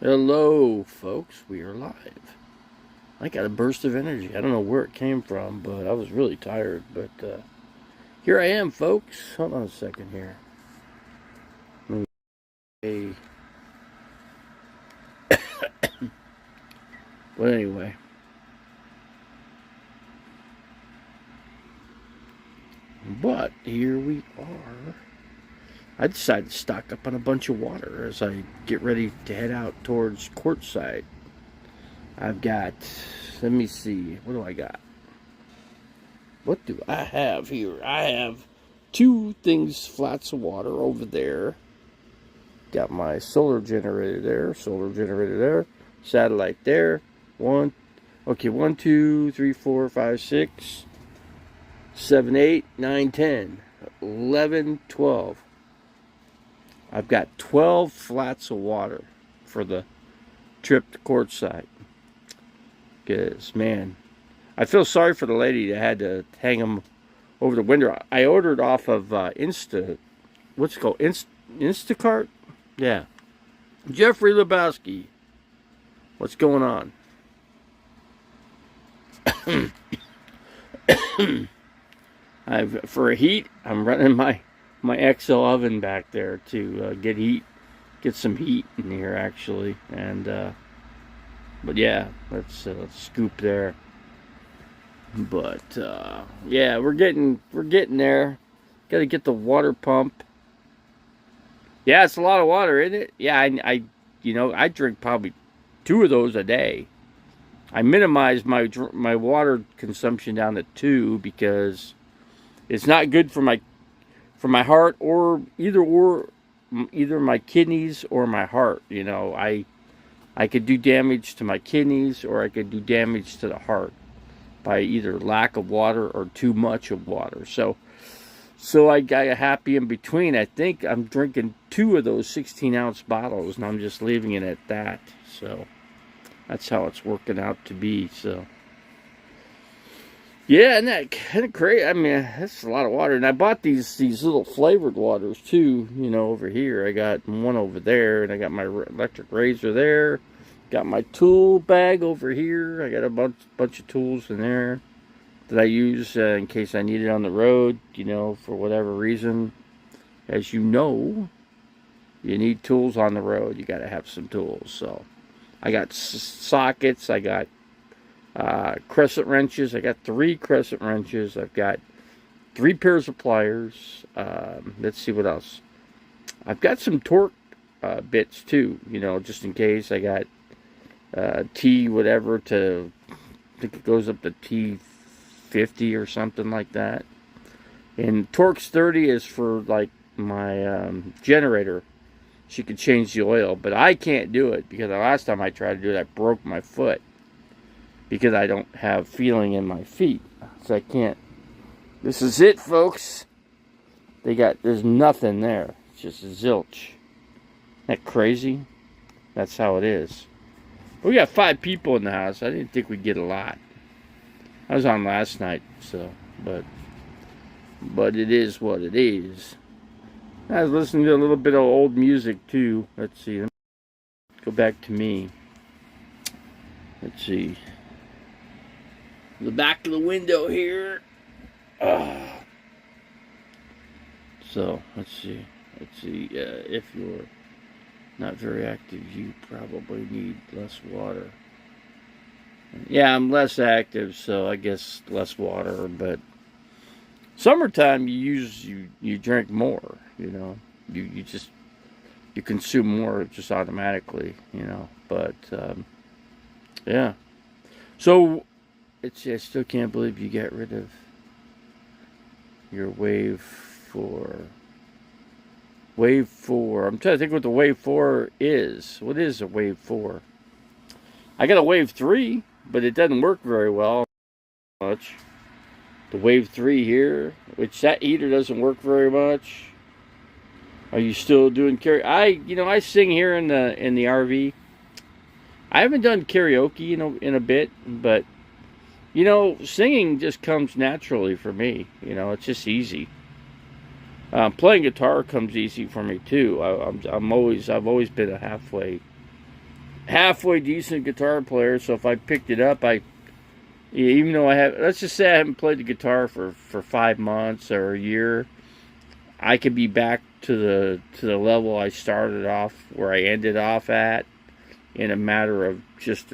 Hello, folks. We are live. I got a burst of energy. I don't know where it came from, but I was really tired. But here I am, folks. Hold on a second here. Hey. Well, anyway. But here we are. I decided to stock up on a bunch of water as I get ready to head out towards courtside. I've got, let me see, what do I got? What do I have here? I have two things, flats of water over there. Got my solar generator there, satellite there. One, 2, 3, 4, 5, 6, 7, 8, 9, 10, 11, 12. I've got 12 flats of water for the trip to courtside. Because, man, I feel sorry for the lady that had to hang them over the window. I ordered off of what's it called? Instacart? Yeah. Jeffrey Lebowski. What's going on? For heat, I'm running my XL oven back there to get some heat in here actually, and but yeah, let's scoop there. But yeah, we're getting there. Got to get the water pump. Yeah, it's a lot of water, isn't it? Yeah, I drink probably 2 of those a day. I minimize my water consumption down to 2 because it's not good for my heart or either my kidneys or my heart. I could do damage to my kidneys or I could do damage to the heart by either lack of water or too much of water. So I got a happy in between. I think I'm drinking 2 of those 16-ounce bottles, and I'm just leaving it at that. So that's how it's working out to be. So yeah, and that kind of crazy. I mean, that's a lot of water. And I bought these little flavored waters too. Over here I got one over there, and I got my electric razor there. Got my tool bag over here. I got a bunch of tools in there that I use in case I need it on the road, for whatever reason. As you know, you need tools on the road. You got to have some tools. So I got sockets. I got crescent wrenches. I got 3 crescent wrenches. I've got 3 pairs of pliers. Let's see what else. I've got some torque bits too, just in case. I got T whatever I think it goes up to T50 or something like that. And Torx 30 is for like my generator. She could change the oil, but I can't do it because the last time I tried to do it, I broke my foot because I don't have feeling in my feet. So I can't. This is it, folks. There's nothing there. It's just zilch. Isn't that crazy? That's how it is. We got 5 people in the house. I didn't think we'd get a lot. I was on last night, so but it is what it is. I was listening to a little bit of old music too. Let's see. Let me go back to me. Let's see. The back of the window here. So let's see. If you're not very active, you probably need less water. Yeah, I'm less active, so I guess less water. But summertime, you drink more. You consume more just automatically. But yeah. So I still can't believe you got rid of your Wave 4. Wave 4. I'm trying to think what the Wave 4 is. What is a Wave 4? I got a Wave 3, but it doesn't work very well. Much. The Wave 3 here, which that heater doesn't work very much. Are you still doing karaoke? I sing here in the RV. I haven't done karaoke, in a bit, but singing just comes naturally for me. It's just easy. Playing guitar comes easy for me too. I've always been a halfway halfway decent guitar player. So if I picked it up, even though I have, let's just say I haven't played the guitar for 5 months or a year, I could be back to the level I started off, where I ended off at, in a matter of just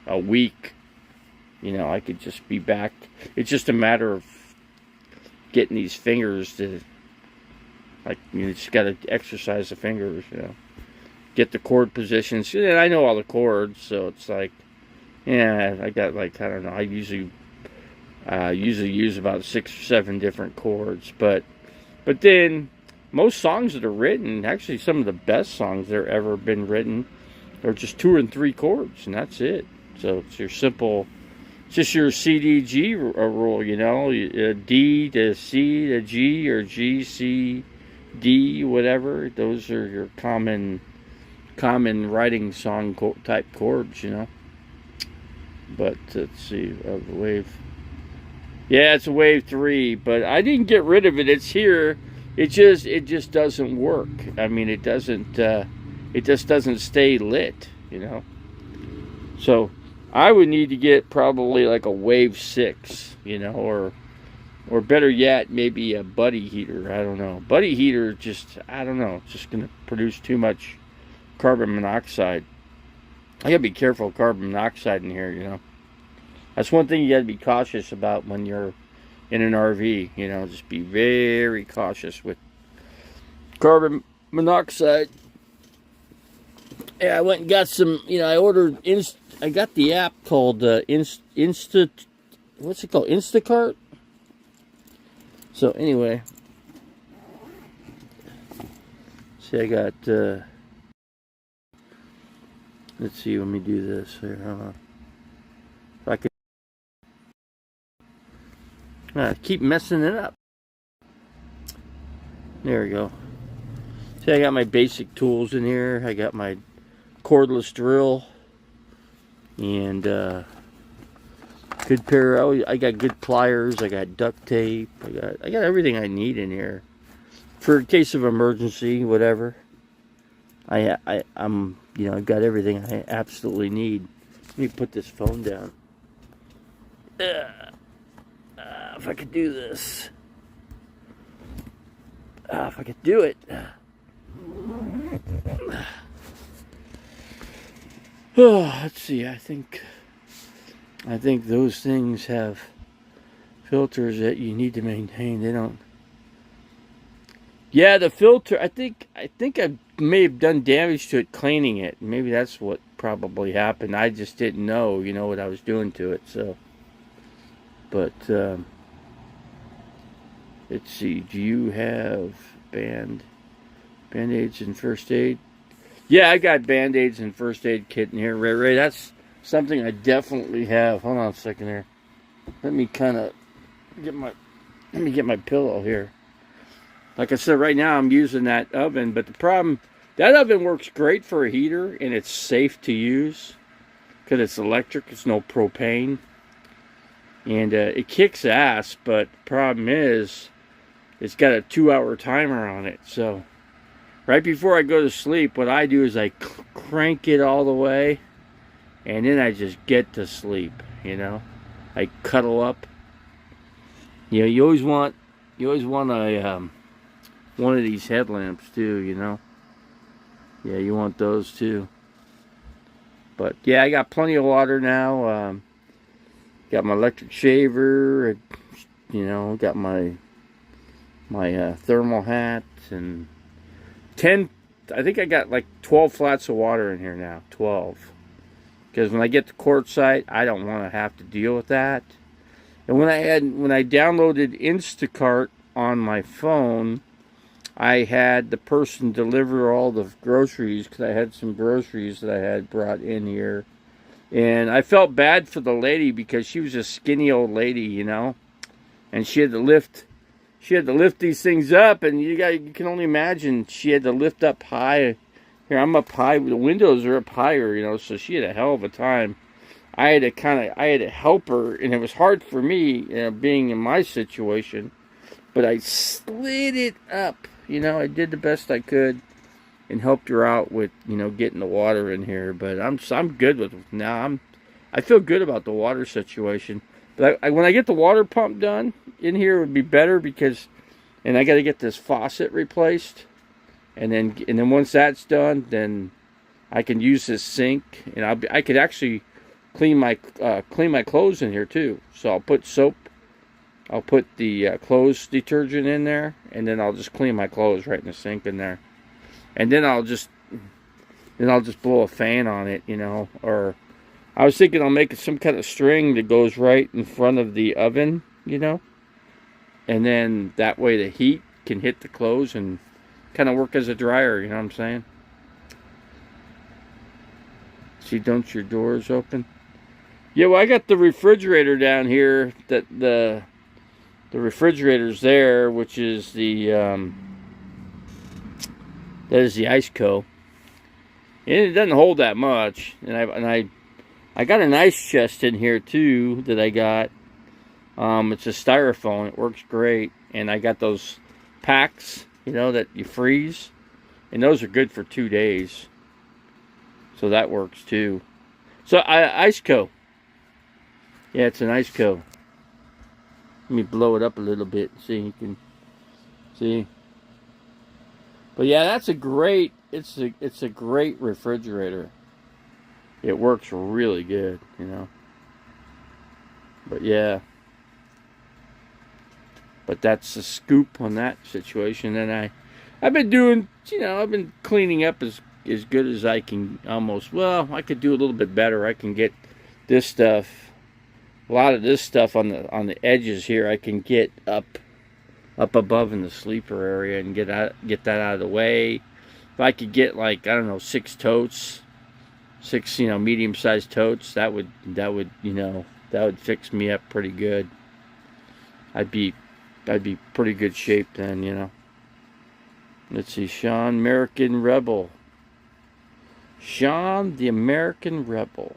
a week. You know, I could just be back. It's just a matter of getting these fingers to, like, you just got to exercise the fingers, you know. Get the chord positions. And I know all the chords, so it's like, yeah, I got, like, I don't know, I usually use about 6 or 7 different chords, but then most songs that are written, actually some of the best songs that have ever been written, are just 2 and 3 chords, and that's it. So it's your simple, it's just your C-D-G rule, you know, D to C to G, or G, C, D, whatever. Those are your common writing song type chords, you know. But let's see, wave. Yeah, it's a wave 3, but I didn't get rid of it. It's here. It just doesn't work. I mean, it just doesn't stay lit, you know. So I would need to get probably like a wave 6, you know, or better yet, maybe a buddy heater. I don't know. Buddy heater, I don't know. It's just going to produce too much carbon monoxide. I gotta be careful of carbon monoxide in here, you know. That's one thing you gotta be cautious about when you're in an RV, you know. Just be very cautious with carbon monoxide. Yeah, I went and got some, you know, I got the app called what's it called? Instacart? So anyway, see, I got, let's see, let me do this here. If I can keep messing it up. There we go. See, I got my basic tools in here. I got my cordless drill and good pair. I got good pliers. I got duct tape. I got everything I need in here for a case of emergency, whatever. I'm, you know, I've got everything I absolutely need. Let me put this phone down. If I could do this. If I could do it. Let's see. I think those things have filters that you need to maintain. They don't. Yeah, the filter. I think I may have done damage to it cleaning it. Maybe that's what probably happened. I just didn't know, you know, what I was doing to it. So, but let's see. Do you have band-aids and first aid? Yeah, I got band-aids and first aid kit in here, Ray. That's something I definitely have. Hold on a second here. Let me get my pillow here. Like I said, right now I'm using that oven, but the problem, that oven works great for a heater, and it's safe to use because it's electric. It's no propane, and it kicks ass. But the problem is, it's got a 2-hour timer on it. So right before I go to sleep, what I do is I crank it all the way, and then I just get to sleep. You know, I cuddle up. You know, you always want a one of these headlamps too, you know. Yeah, you want those too. But yeah, I got plenty of water now. Got my electric shaver. You know, got my thermal hat and 10. I think I got like 12 flats of water in here now. 12. Because when I get to quartzite, I don't want to have to deal with that. And when I downloaded Instacart on my phone, I had the person deliver all the groceries because I had some groceries that I had brought in here. And I felt bad for the lady because she was a skinny old lady, you know. And she had to lift these things up, and you can only imagine she had to lift up high. Here, I'm up high, the windows are up higher, you know, so she had a hell of a time. I had to help her, and it was hard for me, being in my situation. But I slid it up. You know, I did the best I could. and helped her out with, you know, getting the water in here. But I'm good with it now. I feel good about the water situation. But when I get the water pump done in here, it would be better because, and I got to get this faucet replaced, and then once that's done, then I can use this sink, and I could actually clean my clothes in here too. So I'll put soap, I'll put the clothes detergent in there, and then I'll just clean my clothes right in the sink in there, and then I'll just blow a fan on it, you know. Or I was thinking I'll make some kind of string that goes right in front of the oven, you know, and then that way the heat can hit the clothes and kind of work as a dryer, you know what I'm saying? See, don't your doors open? Yeah, well, I got the refrigerator down here. That the refrigerator's there, which is that is the Iceco, and it doesn't hold that much. And I got an ice chest in here too that I got. It's a styrofoam. It works great, and I got those packs, you know, that you freeze, and those are good for 2 days. So that works too. So Iceco. Yeah, it's an Iceco. Let me blow it up a little bit. See, you can see. But yeah, that's a great. It's a great refrigerator. It works really good, you know. But yeah. But that's the scoop on that situation. And I've been doing, you know, I've been cleaning up as good as I can almost. Well, I could do a little bit better. I can get this stuff, a lot of this stuff on the edges here, I can get up above in the sleeper area and get that out of the way. If I could get, like, I don't know, 6 totes, 6, you know, medium-sized totes, that would you know, that would fix me up pretty good. I'd be pretty good shape then, you know. Let's see, Sean American Rebel. Sean the American Rebel.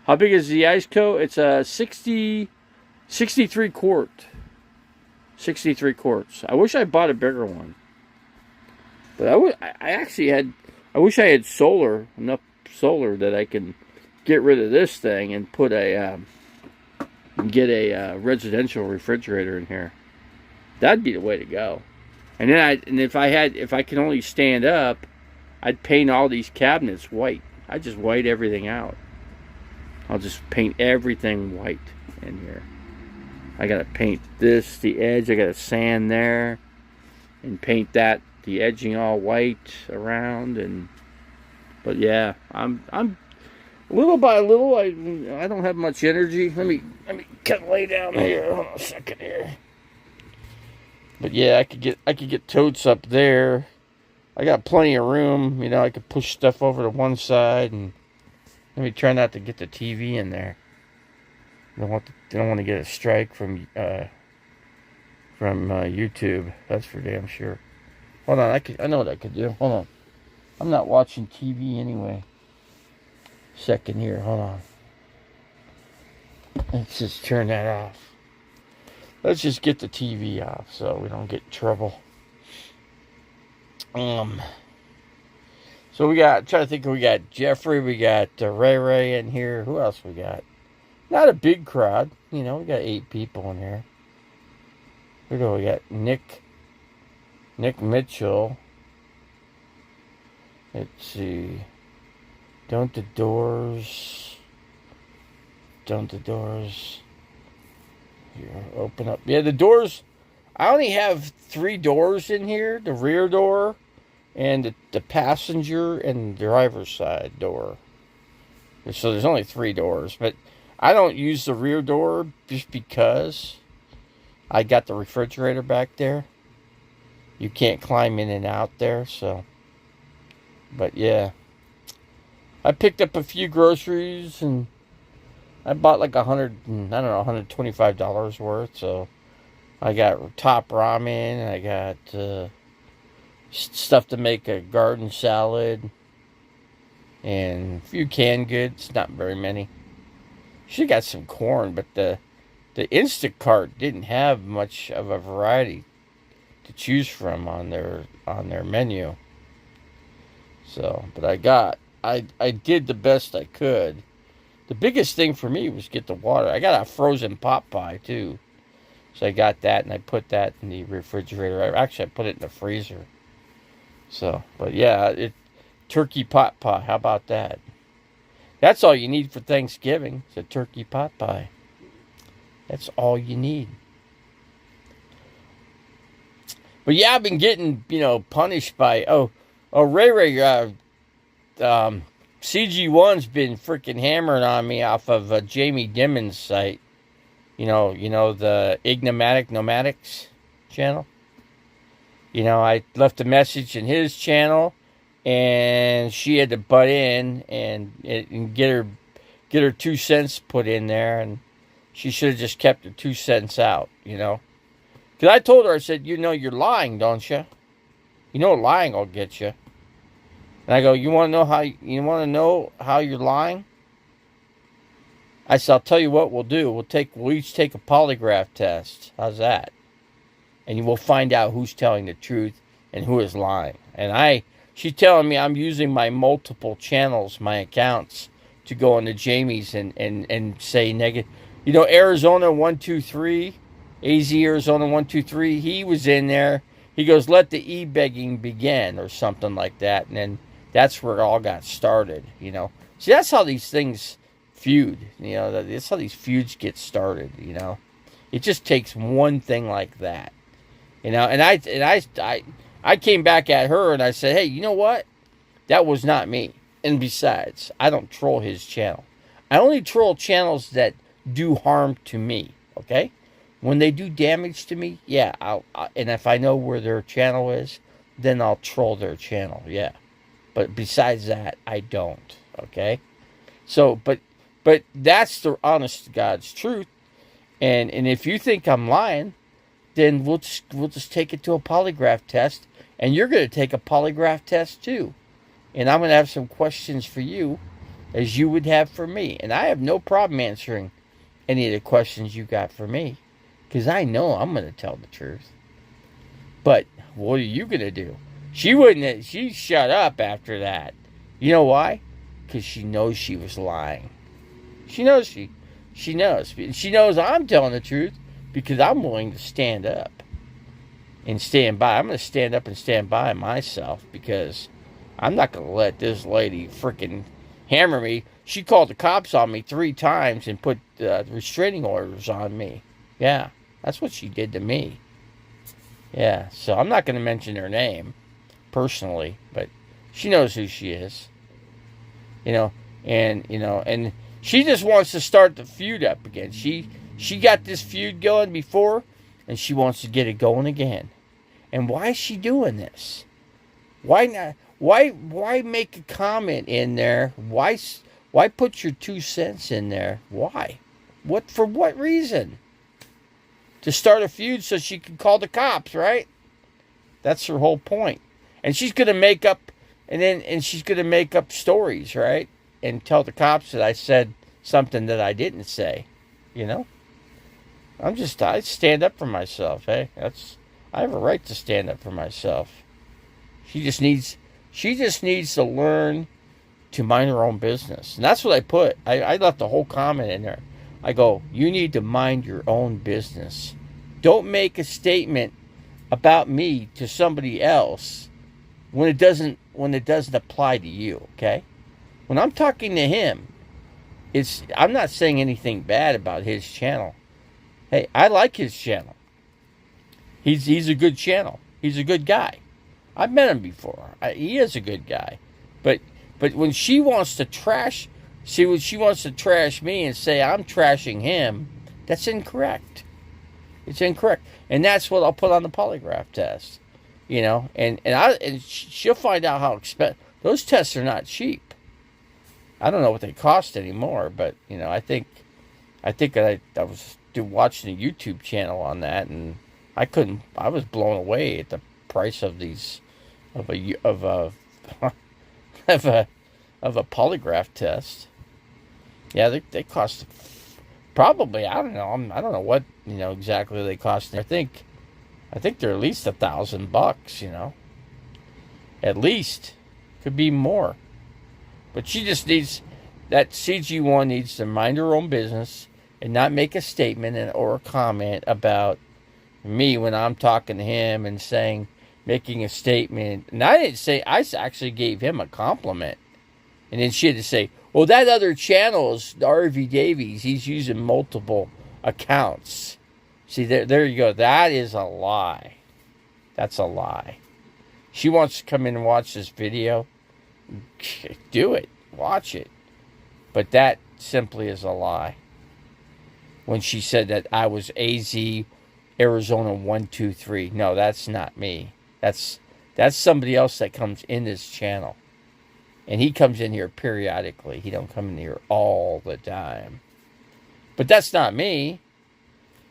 How big is the Iceco? It's a 63 quart. 63 quarts. I wish I bought a bigger one. But I wish I had enough solar that I can get rid of this thing and put get a residential refrigerator in here. That'd be the way to go. And then if I can only stand up, I'd paint all these cabinets white. I'd just white everything out. I'll just paint everything white in here. I gotta paint this, the edge. I gotta sand there, and paint the edging all white around. But yeah, I'm little by little. I don't have much energy. Let me lay down here. Hold on a second here. But yeah, I could get totes up there. I got plenty of room, you know. I could push stuff over to one side, and let me try not to get the TV in there. They don't want to get a strike from YouTube. That's for damn sure. Hold on, I know what I could do. Hold on, I'm not watching TV anyway. Second here, hold on. Let's just turn that off. Let's just get the TV off so we don't get in trouble. So we got, trying to think, we got Jeffrey, we got Ray in here. Who else we got? Not a big crowd, you know. We got 8 people in here. Who do we got? Nick Mitchell. Let's see. Don't the doors. Here, open up. Yeah, the doors. I only have 3 doors in here. The rear door, and the passenger and driver's side door. So there's only 3 doors. But I don't use the rear door just because I got the refrigerator back there. You can't climb in and out there, so. But yeah. I picked up a few groceries, and I bought like $125 worth. So I got top ramen, I got stuff to make a garden salad, and a few canned goods, not very many. Should have got some corn, but the Instacart didn't have much of a variety to choose from on their menu. So, but I did the best I could. The biggest thing for me was get the water. I got a frozen pot pie too. So I got that and I put that in the refrigerator. Actually, I put it in the freezer. So, but yeah, turkey pot pie. How about that? That's all you need for Thanksgiving. It's a turkey pot pie. That's all you need. But yeah, I've been getting, punished by Ray CG1's been freaking hammering on me off of Jamie Dimmon's site. The Ignomatic Nomadics channel. I left a message in his channel, and she had to butt in and get her 2 cents put in there, and she should have just kept her 2 cents out. Because I told her, I said, you're lying, don't you? Lying will get you. And I go, you want to know how you're lying? I said, I'll tell you what we'll do. We'll each take a polygraph test. How's that? And we'll find out who's telling the truth and who is lying. And she's telling me I'm using my multiple channels, my accounts, to go into Jamie's and say negative. Arizona 123, AZ Arizona 123. He was in there. He goes, let the e-begging begin, or something like that. And then that's where it all got started. See, that's how these things feud. That's how these feuds get started. It just takes one thing like that. And I came back at her and I said, hey, you know what? That was not me. And besides, I don't troll his channel. I only troll channels that do harm to me. Okay? When they do damage to me, yeah, and if I know where their channel is, then I'll troll their channel. Yeah. But besides that, I don't. Okay? So, but that's the honest to God's truth. And if you think I'm lying, then we'll just take it to a polygraph test, and you're going to take a polygraph test too. And I'm going to have some questions for you, as you would have for me. And I have no problem answering any of the questions you got for me, because I know I'm going to tell the truth. But what are you going to do? She shut up after that. You know why? Because she knows she was lying. She knows she knows. She knows I'm telling the truth because I'm willing to stand up and stand by. I'm going to stand up and stand by myself, because I'm not going to let this lady freaking hammer me. She called the cops on me 3 times and put restraining orders on me. Yeah, that's what she did to me. Yeah, so I'm not going to mention her name personally, but she knows who she is. And she just wants to start the feud up again. She got this feud going before, and she wants to get it going again. And why is she doing this? Why not? Why make a comment in there? Why put your 2 cents in there? Why? For what reason? To start a feud so she can call the cops, right? That's her whole point. And she's gonna make up, and she's gonna make up stories, right? And tell the cops that I said something that I didn't say. I stand up for myself, hey? I have a right to stand up for myself. She just needs to learn to mind her own business. And that's what I put. I left the whole comment in there. I go, you need to mind your own business. Don't make a statement about me to somebody else when it doesn't apply to you, okay? When I'm talking to him, I'm not saying anything bad about his channel. Hey, I like his channel. He's a good channel. He's a good guy. I've met him before. He is a good guy. But when she wants to trash me and say I'm trashing him, that's incorrect. It's incorrect. And that's what I'll put on the polygraph test. And she'll find out how expensive. Those tests are not cheap. I don't know what they cost anymore, but I think I was watching a YouTube channel on that, and I was blown away at the price of these of a polygraph test. Yeah, they cost probably, I don't know what exactly they cost. I think they're at least $1,000, at least. Could be more. But she just needs, that CG1 needs to mind her own business and not make a statement or a comment about me when I'm talking to him and saying, making a statement. And I didn't say, I actually gave him a compliment. And then she had to say, well, that other channel is RV Davies. He's using multiple accounts. See, there you go. That is a lie. That's a lie. She wants to come in and watch this video. Do it. Watch it. But that simply is a lie. When she said that I was AZ Arizona 123. No, that's not me. That's somebody else that comes in this channel. And he comes in here periodically. He don't come in here all the time. But that's not me.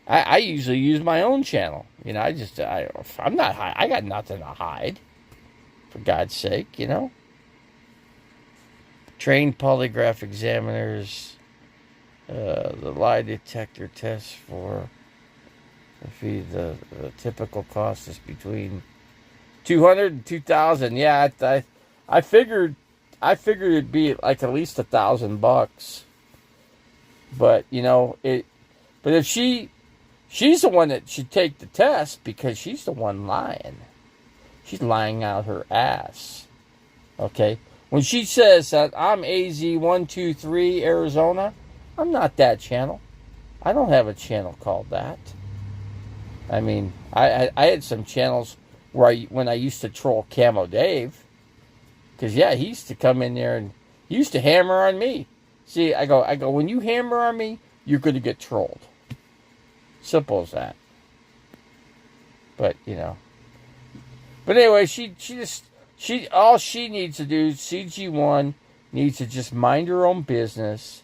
I usually use my own channel. You know, I'm not hide. I got nothing to hide. For God's sake, you know. Trained polygraph examiners. The lie detector test for the typical cost is between $200 and $2,000. Yeah, I figured it'd be like at least $1,000. But you know it. But if she's the one that should take the test because she's the one lying. She's lying out her ass. Okay, when she says that I'm AZ123 Arizona, I'm not that channel. I don't have a channel called that. I mean, I had some channels where when I used to troll Camo Dave, because yeah, he used to come in there and he used to hammer on me. See, I go, when you hammer on me, you're going to get trolled. Simple as that. But you know. But anyway, all she needs to do, CG1 needs to just mind her own business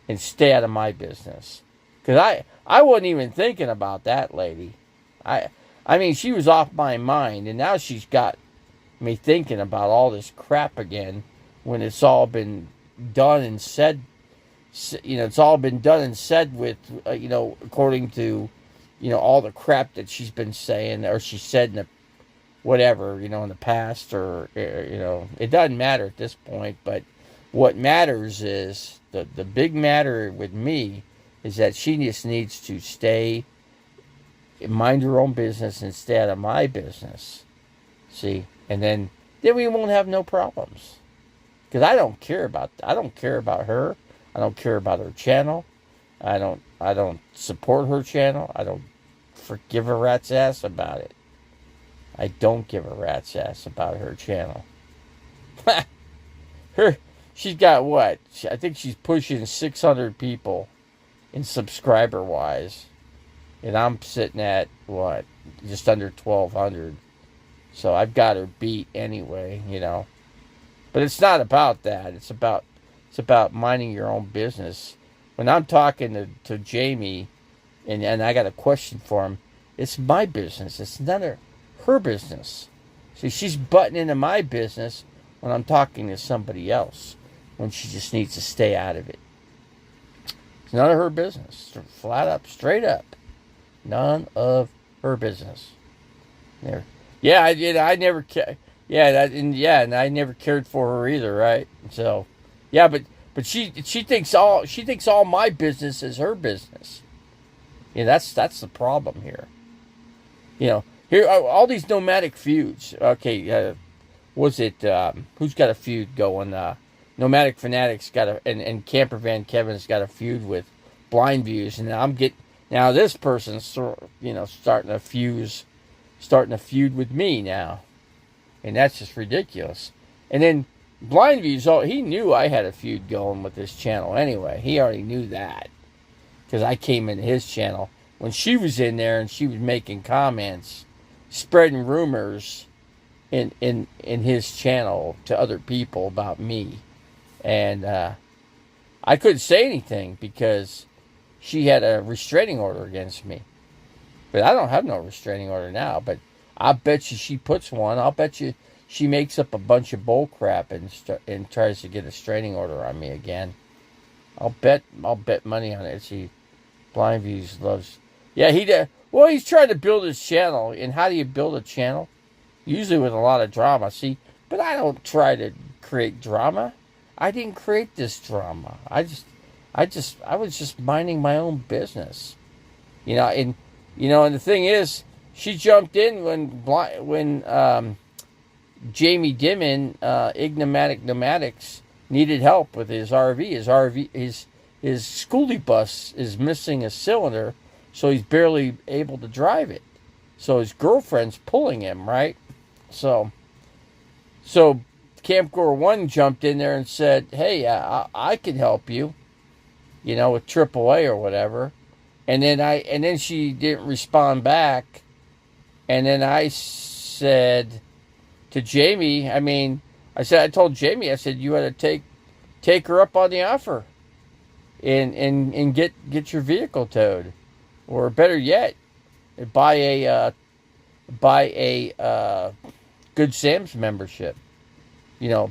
and stay out of my business. Because I wasn't even thinking about that lady. I mean, she was off my mind, and now she's got me thinking about all this crap again when it's all been done and said. You know, it's all been done and said with, you know, according to, you know, all the crap that she's been saying or she said in the, whatever, you know, in the past or, you know, it doesn't matter at this point. But what matters is, the big matter with me is that she just needs to mind her own business and stay out of my business. See? And then we won't have no problems. Because I don't care about her. I don't care about her channel. I don't support her channel. I don't give a rat's ass about it. I don't give a rat's ass about her channel. She's got what? I think she's pushing 600 people in subscriber wise. And I'm sitting at what? Just under 1,200. So I've got her beat anyway, you know. But it's not about that. It's about minding your own business. When I'm talking to Jamie and I got a question for him, it's my business. It's none of her business. See, she's butting into my business when I'm talking to somebody else, when she just needs to stay out of it. It's none of her business. Flat up, straight up. None of her business. There. Yeah, I never cared. Yeah, and I never cared for her either, right? So, yeah, but she thinks all my business is her business. Yeah, that's the problem here. You know, here all these nomadic feuds. Okay, was it who's got a feud going? Nomadic Fanatics got and Camper Van Kevin's got a feud with Blind Views, and now this person's starting a feud with me now, and that's just ridiculous. And then Blind Views, he knew I had a feud going with this channel anyway. He already knew that because I came into his channel when she was in there and she was making comments, spreading rumors in his channel to other people about me, and I couldn't say anything because she had a restraining order against me. But I don't have no restraining order now. But I bet you she puts one. I'll bet you she makes up a bunch of bull crap and tries to get a restraining order on me again. I'll bet money on it. See, Blind Views loves. Yeah, he did. Well, he's trying to build his channel. And how do you build a channel? Usually with a lot of drama. See, but I don't try to create drama. I didn't create this drama. I was just minding my own business. And the thing is, she jumped in when Jamie Dimon, Ignomatic Nomadics, needed help with his RV. His schoolie bus is missing a cylinder, so he's barely able to drive it. So his girlfriend's pulling him, right? So Camp Gore 1 jumped in there and said, hey, I can help you, with AAA or whatever. And then she didn't respond back. And then I said to Jamie, I told Jamie, I said, you ought to take her up on the offer and get your vehicle towed. Or better yet, buy a Good Sam's membership.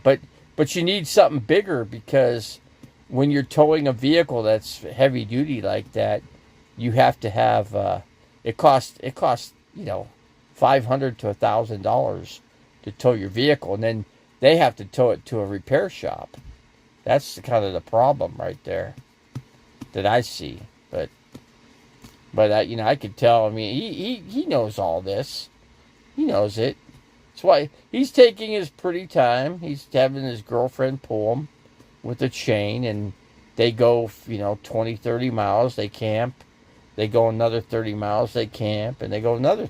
But you need something bigger, because when you're towing a vehicle that's heavy duty like that, you have to have it costs $500 to $1,000 to tow your vehicle, and then they have to tow it to a repair shop. That's kind of the problem right there that I see. But I could tell. He knows all this. He knows it. That's why he's taking his pretty time. He's having his girlfriend pull him with a chain, and they go, 20, 30 miles. They camp. They go another 30 miles. They camp, and they go another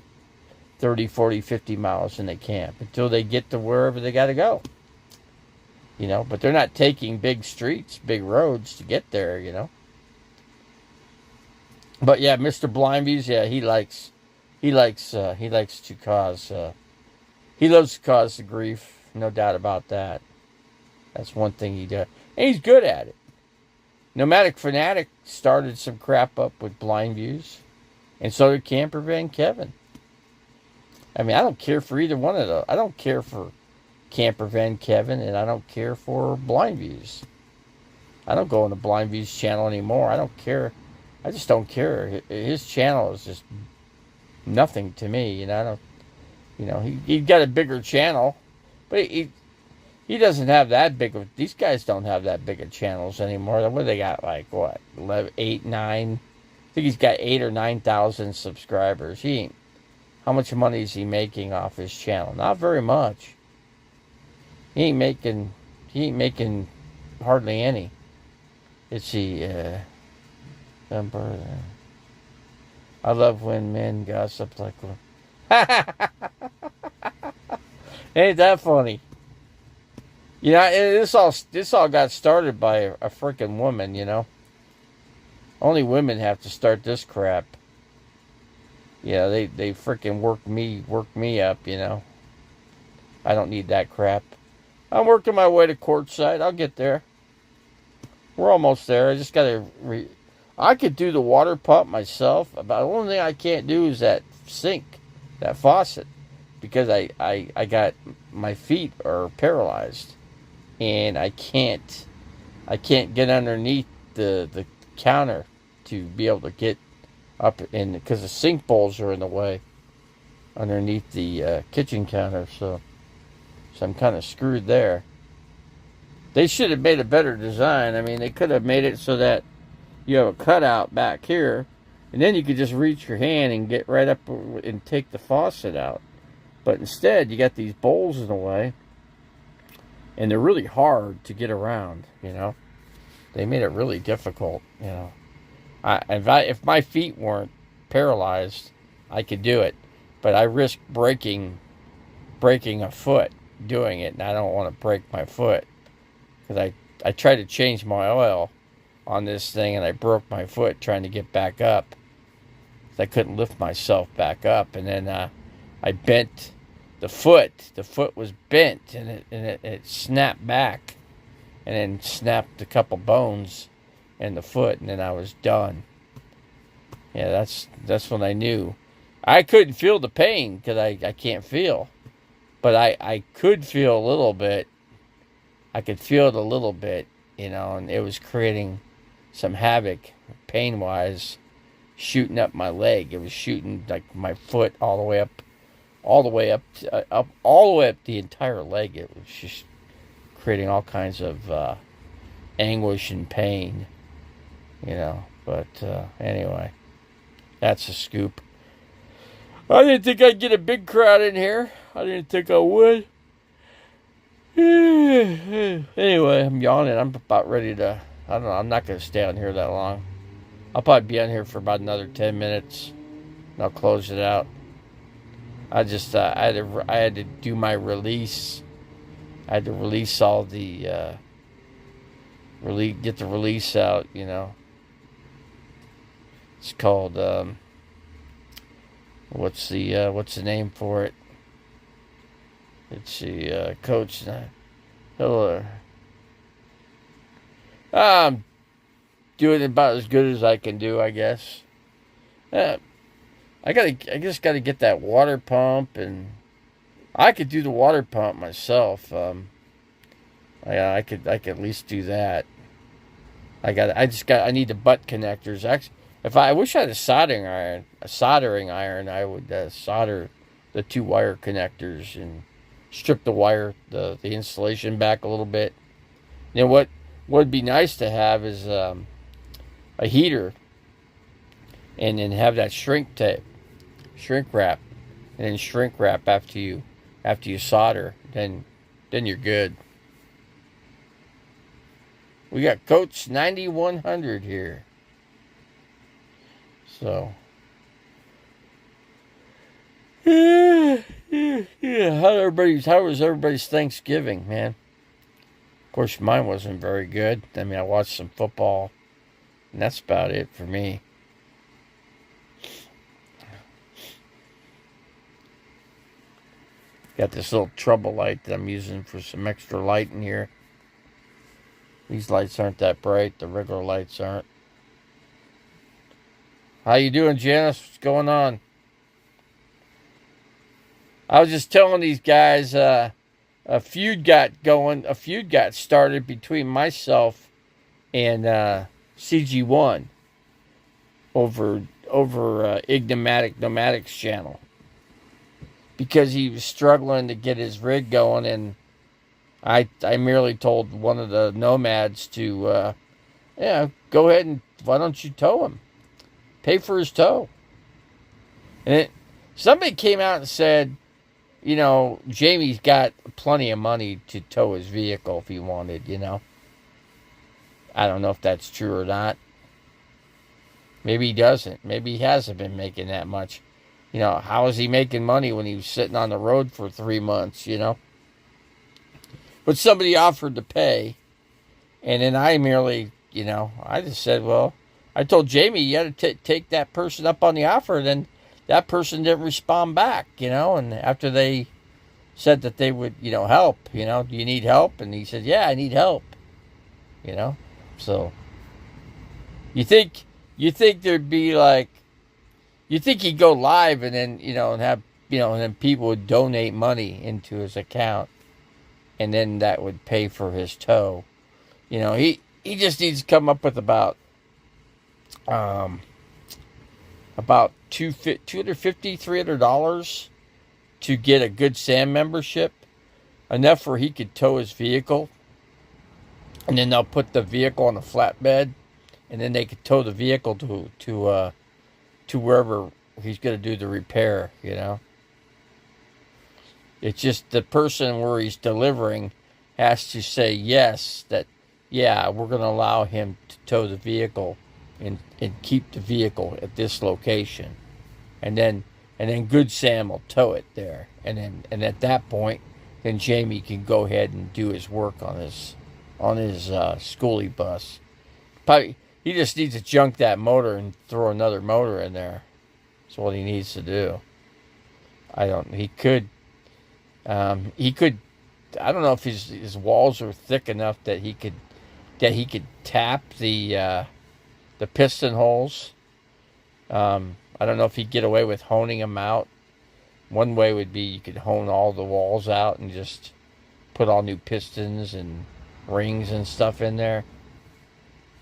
30, 40, 50 miles, and they camp until they get to wherever they got to go. But they're not taking big streets, big roads to get there. But yeah, Mr. Blindviews, yeah, he likes to cause. He loves to cause the grief, no doubt about that. That's one thing he does, and he's good at it. Nomadic Fanatic started some crap up with Blindviews, and so did Camper Van Kevin. I don't care for either one of those. I don't care for Camper Van Kevin, and I don't care for Blindviews. I don't go on the Blindviews channel anymore. I don't care. I just don't care. His channel is just nothing to me. He's got a bigger channel, but he doesn't have that big of. These guys don't have that big of channels anymore. What they got, like what, 11, 8, 9? I think he's got 8,000 or 9,000 subscribers. How much money is he making off his channel? Not very much. He ain't making hardly any. Let's see. I love when men gossip like. Ain't that funny? This all got started by a freaking woman. Only women have to start this crap. They freaking work me up. I don't need that crap. I'm working my way to courtside. I'll get there. We're almost there. I just gotta. I could do the water pump myself. But the only thing I can't do is that sink, that faucet, because I got my feet are paralyzed, and I can't get underneath the counter to be able to get up in, because the sink bowls are in the way underneath the kitchen counter. So I'm kind of screwed there. They should have made a better design. They could have made it so that you have a cutout back here, and then you could just reach your hand and get right up and take the faucet out. But instead, you got these bowls in the way, and they're really hard to get around. They made it really difficult. If my feet weren't paralyzed, I could do it, but I risk breaking a foot doing it, and I don't want to break my foot, because I tried to change my oil on this thing, and I broke my foot trying to get back up. I couldn't lift myself back up, and then I bent the foot. The foot was bent, and it snapped back, and then snapped a couple bones in the foot, and then I was done. Yeah, that's when I knew. I couldn't feel the pain, because I can't feel, but I could feel a little bit. I could feel it a little bit, and it was creating some havoc, pain-wise, shooting up my leg. It was shooting like my foot all the way up the entire leg. It was just creating all kinds of anguish and pain, you know. But anyway, that's a scoop. I didn't think I'd get a big crowd in here. I didn't think I would. Anyway, I'm yawning. I'm about ready to. I don't know. I'm not going to stay on here that long. I'll probably be on here for about another 10 minutes. And I'll close it out. I just I had to do my release. I had to release all the get the release out. You know. It's called what's the name for it? It's the coach. Hello. I'm doing about as good as I can do, I guess. I just gotta get that water pump, and I could do the water pump myself. I could at least do that. I need the butt connectors. Actually, I wish I had a soldering iron, I would solder the 2-wire connectors and strip the insulation back a little bit. Then what would be nice to have is a heater, and then have that shrink wrap, and then shrink wrap after you solder. Then you're good. We got Coach 9100 here. So yeah. How was everybody's Thanksgiving, man? Of course, mine wasn't very good. I mean, I watched some football, and that's about it for me. Got this little trouble light that I'm using for some extra light in here. These lights aren't that bright. The regular lights aren't. How you doing, Janice? What's going on? I was just telling these guys a feud got started between myself and CG1 over Ignomatic's channel, because he was struggling to get his rig going, and I merely told one of the nomads to go ahead and why don't you tow him? Pay for his tow. And somebody came out and said, you know, Jamie's got plenty of money to tow his vehicle if he wanted, you know. I don't know if that's true or not. Maybe he doesn't. Maybe he hasn't been making that much. You know, how is he making money when he was sitting on the road for 3 months, you know? But somebody offered to pay, and then I merely, you know, I just said, well, I told Jamie, you got to take that person up on the offer, and then that person didn't respond back, you know, and after they said that they would, you know, help, you know, do you need help? And he said, yeah, I need help, you know. So you think there'd be like, you think he'd go live and then, you know, and have, you know, and then people would donate money into his account, and then that would pay for his tow. You know, he just needs to come up with about $250-$300 to get a Good Sam membership, enough where he could tow his vehicle, and then they'll put the vehicle on a flatbed, and then they could tow the vehicle to wherever he's going to do the repair, you know. It's just the person where he's delivering has to say yes, that, yeah, we're going to allow him to tow the vehicle and keep the vehicle at this location. And then Good Sam will tow it there. And at that point, then Jamie can go ahead and do his work on his schoolie bus. Probably, he just needs to junk that motor and throw another motor in there. That's what he needs to do. He could, I don't know if his walls are thick enough that he could tap the piston holes. I don't know if he'd get away with honing them out. One way would be you could hone all the walls out and just put all new pistons and rings and stuff in there.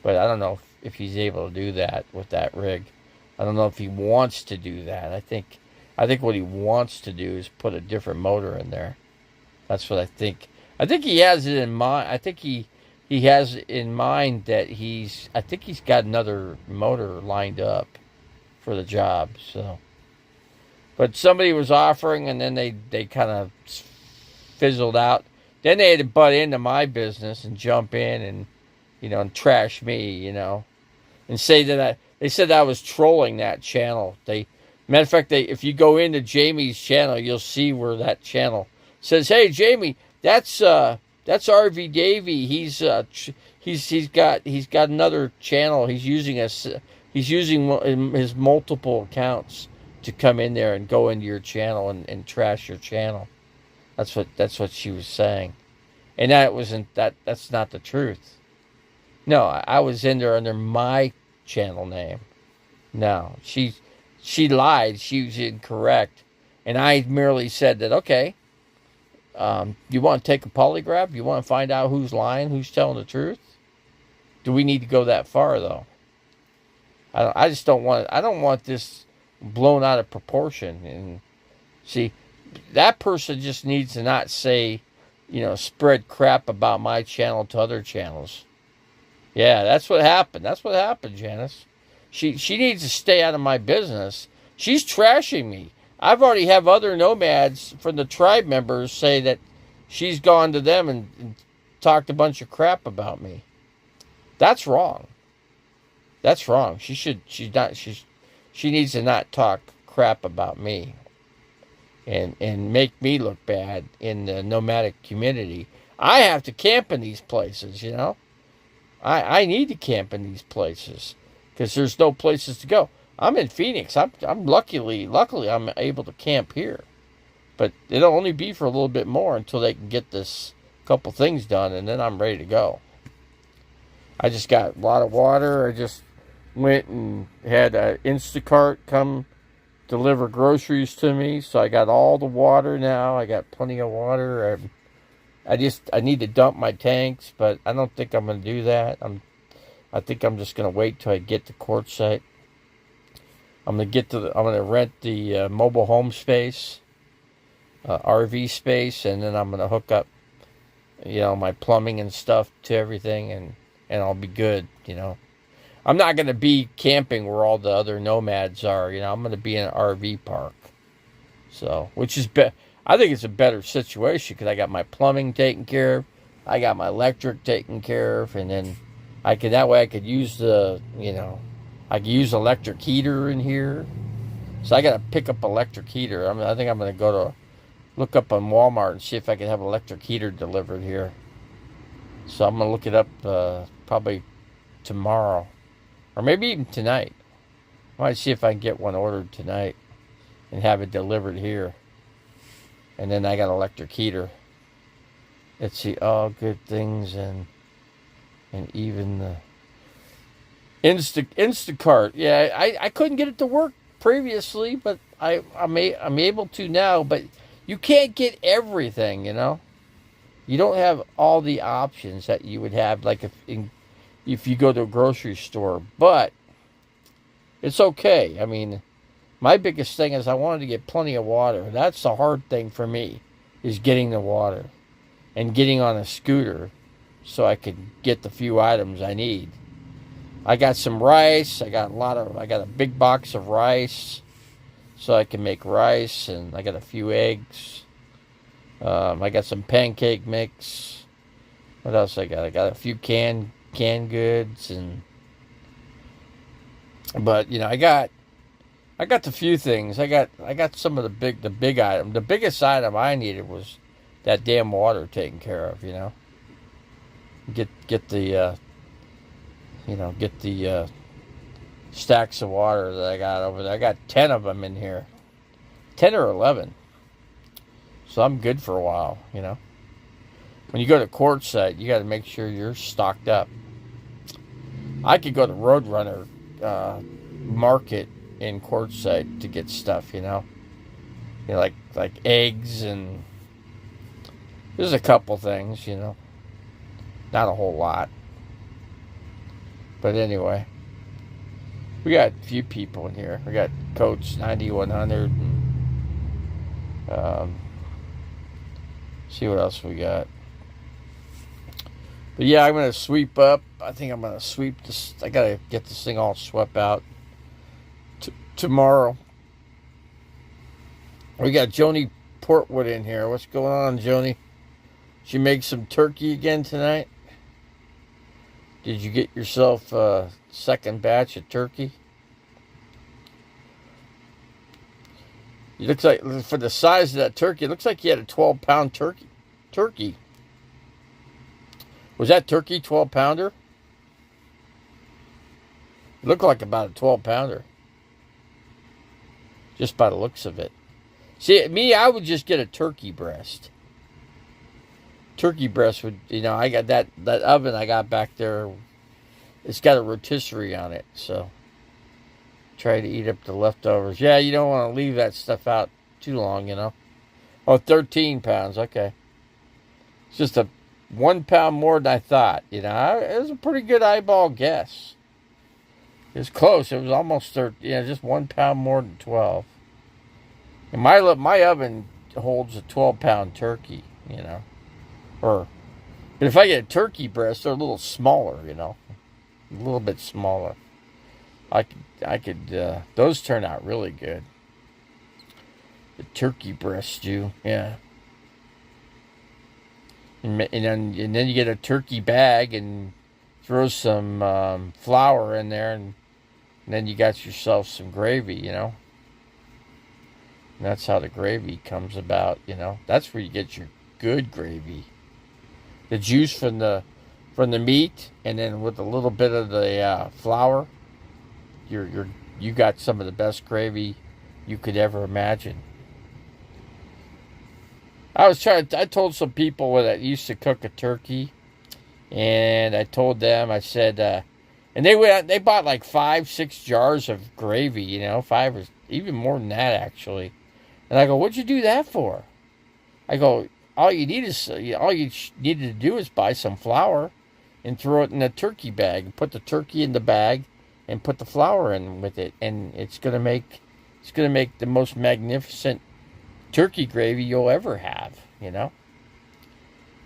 But I don't know if he's able to do that with that rig. I don't know if he wants to do that. I think what he wants to do is put a different motor in there. That's what I think. I think he has it in mind. I think he has in mind that I think he's got another motor lined up for the job. So, but somebody was offering, and then they kind of fizzled out. Then they had to butt into my business and jump in and and trash me, and say that they said I was trolling that channel. Matter of fact, if you go into Jamie's channel, you'll see where that channel says, "Hey, Jamie, that's RV Davey. He's got another channel. He's using his multiple accounts to come in there and go into your channel and trash your channel." That's what she was saying, and that's not the truth. No, I was in there under my channel name. No, she lied. She was incorrect, and I merely said that, okay. You want to take a polygraph? You want to find out who's lying, who's telling the truth? Do we need to go that far, though? I just don't want. I don't want this blown out of proportion. And see, that person just needs to not say, spread crap about my channel to other channels. Yeah, that's what happened. That's what happened, Janice. She needs to stay out of my business. She's trashing me. I've already have other nomads from the tribe members say that she's gone to them and talked a bunch of crap about me. That's wrong. That's wrong. She needs to not talk crap about me and make me look bad in the nomadic community. I have to camp in these places, I need to camp in these places because there's no places to go. I'm in Phoenix. I'm luckily I'm able to camp here, but it'll only be for a little bit more until they can get this couple things done, and then I'm ready to go. I just got a lot of water. I just went and had an Instacart come deliver groceries to me, so I got all the water now. I got plenty of water. I need to dump my tanks, but I don't think I'm going to do that. I think I'm just going to wait till I get to Quartzsite. I'm going to rent the mobile home space, RV space, and then I'm going to hook up, my plumbing and stuff to everything, and I'll be good, I'm not going to be camping where all the other nomads are, I'm going to be in an RV park. So, which is I think it's a better situation because I got my plumbing taken care of, I got my electric taken care of, and then I could use I could use electric heater in here. So I got to pick up electric heater. I think I'm going to look up on Walmart and see if I can have an electric heater delivered here. So I'm going to look it up probably tomorrow. Or maybe even tonight. I might see if I can get one ordered tonight and have it delivered here. And then I got an electric heater. Let's see, all good things and even the Instacart. Yeah, I couldn't get it to work previously, but I'm able to now. But you can't get everything, You don't have all the options that you would have, like if you go to a grocery store. But it's okay. I mean, my biggest thing is I wanted to get plenty of water. That's the hard thing for me, is getting the water and getting on a scooter so I could get the few items I need. I got some rice. I got a big box of rice so I can make rice, and I got a few eggs. I got some pancake mix. What else I got? I got a few canned goods, but I got the few things. I got some of the big item. The biggest item I needed was that damn water taken care of, Get the stacks of water that I got over there. I got 10 of them in here. 10 or 11. So I'm good for a while, When you go to Quartzsite, you got to make sure you're stocked up. I could go to Roadrunner Market in Quartzsite to get stuff, like eggs, and there's a couple things, not a whole lot. But anyway, we got a few people in here. We got Coach 9100. And, see what else we got. But yeah, I'm gonna sweep up. I think I'm gonna sweep this. I gotta get this thing all swept out tomorrow. We got Joni Portwood in here. What's going on, Joni? Did you make some turkey again tonight? Did you get yourself a second batch of turkey? It looks like, for the size of that turkey, it looks like you had a 12-pound turkey. Was that turkey 12-pounder? It looked like about a 12-pounder. Just by the looks of it. See, me, I would just get a turkey breast. Turkey breast would, I got that oven I got back there. It's got a rotisserie on it, so try to eat up the leftovers. Yeah, you don't want to leave that stuff out too long, Oh, 13 pounds, okay. It's just a 1 pound more than I thought, It was a pretty good eyeball guess. It was close. It was almost 13, just 1 pound more than 12. And my oven holds a 12-pound turkey, But if I get a turkey breast, they're a little smaller, a little bit smaller. I could. Those turn out really good. The turkey breast stew, yeah. And then you get a turkey bag and throw some flour in there, and then you got yourself some gravy, And that's how the gravy comes about, That's where you get your good gravy. The juice from the meat, and then with a little bit of the flour, you got some of the best gravy you could ever imagine. I told some people that used to cook a turkey, and I told them, I said, and they bought like 5-6 jars of gravy, 5 or even more than that actually. And I go, what'd you do that for? I go, all you needed to do is buy some flour and throw it in a turkey bag. Put the turkey in the bag and put the flour in with it, and it's gonna make the most magnificent turkey gravy you'll ever have, And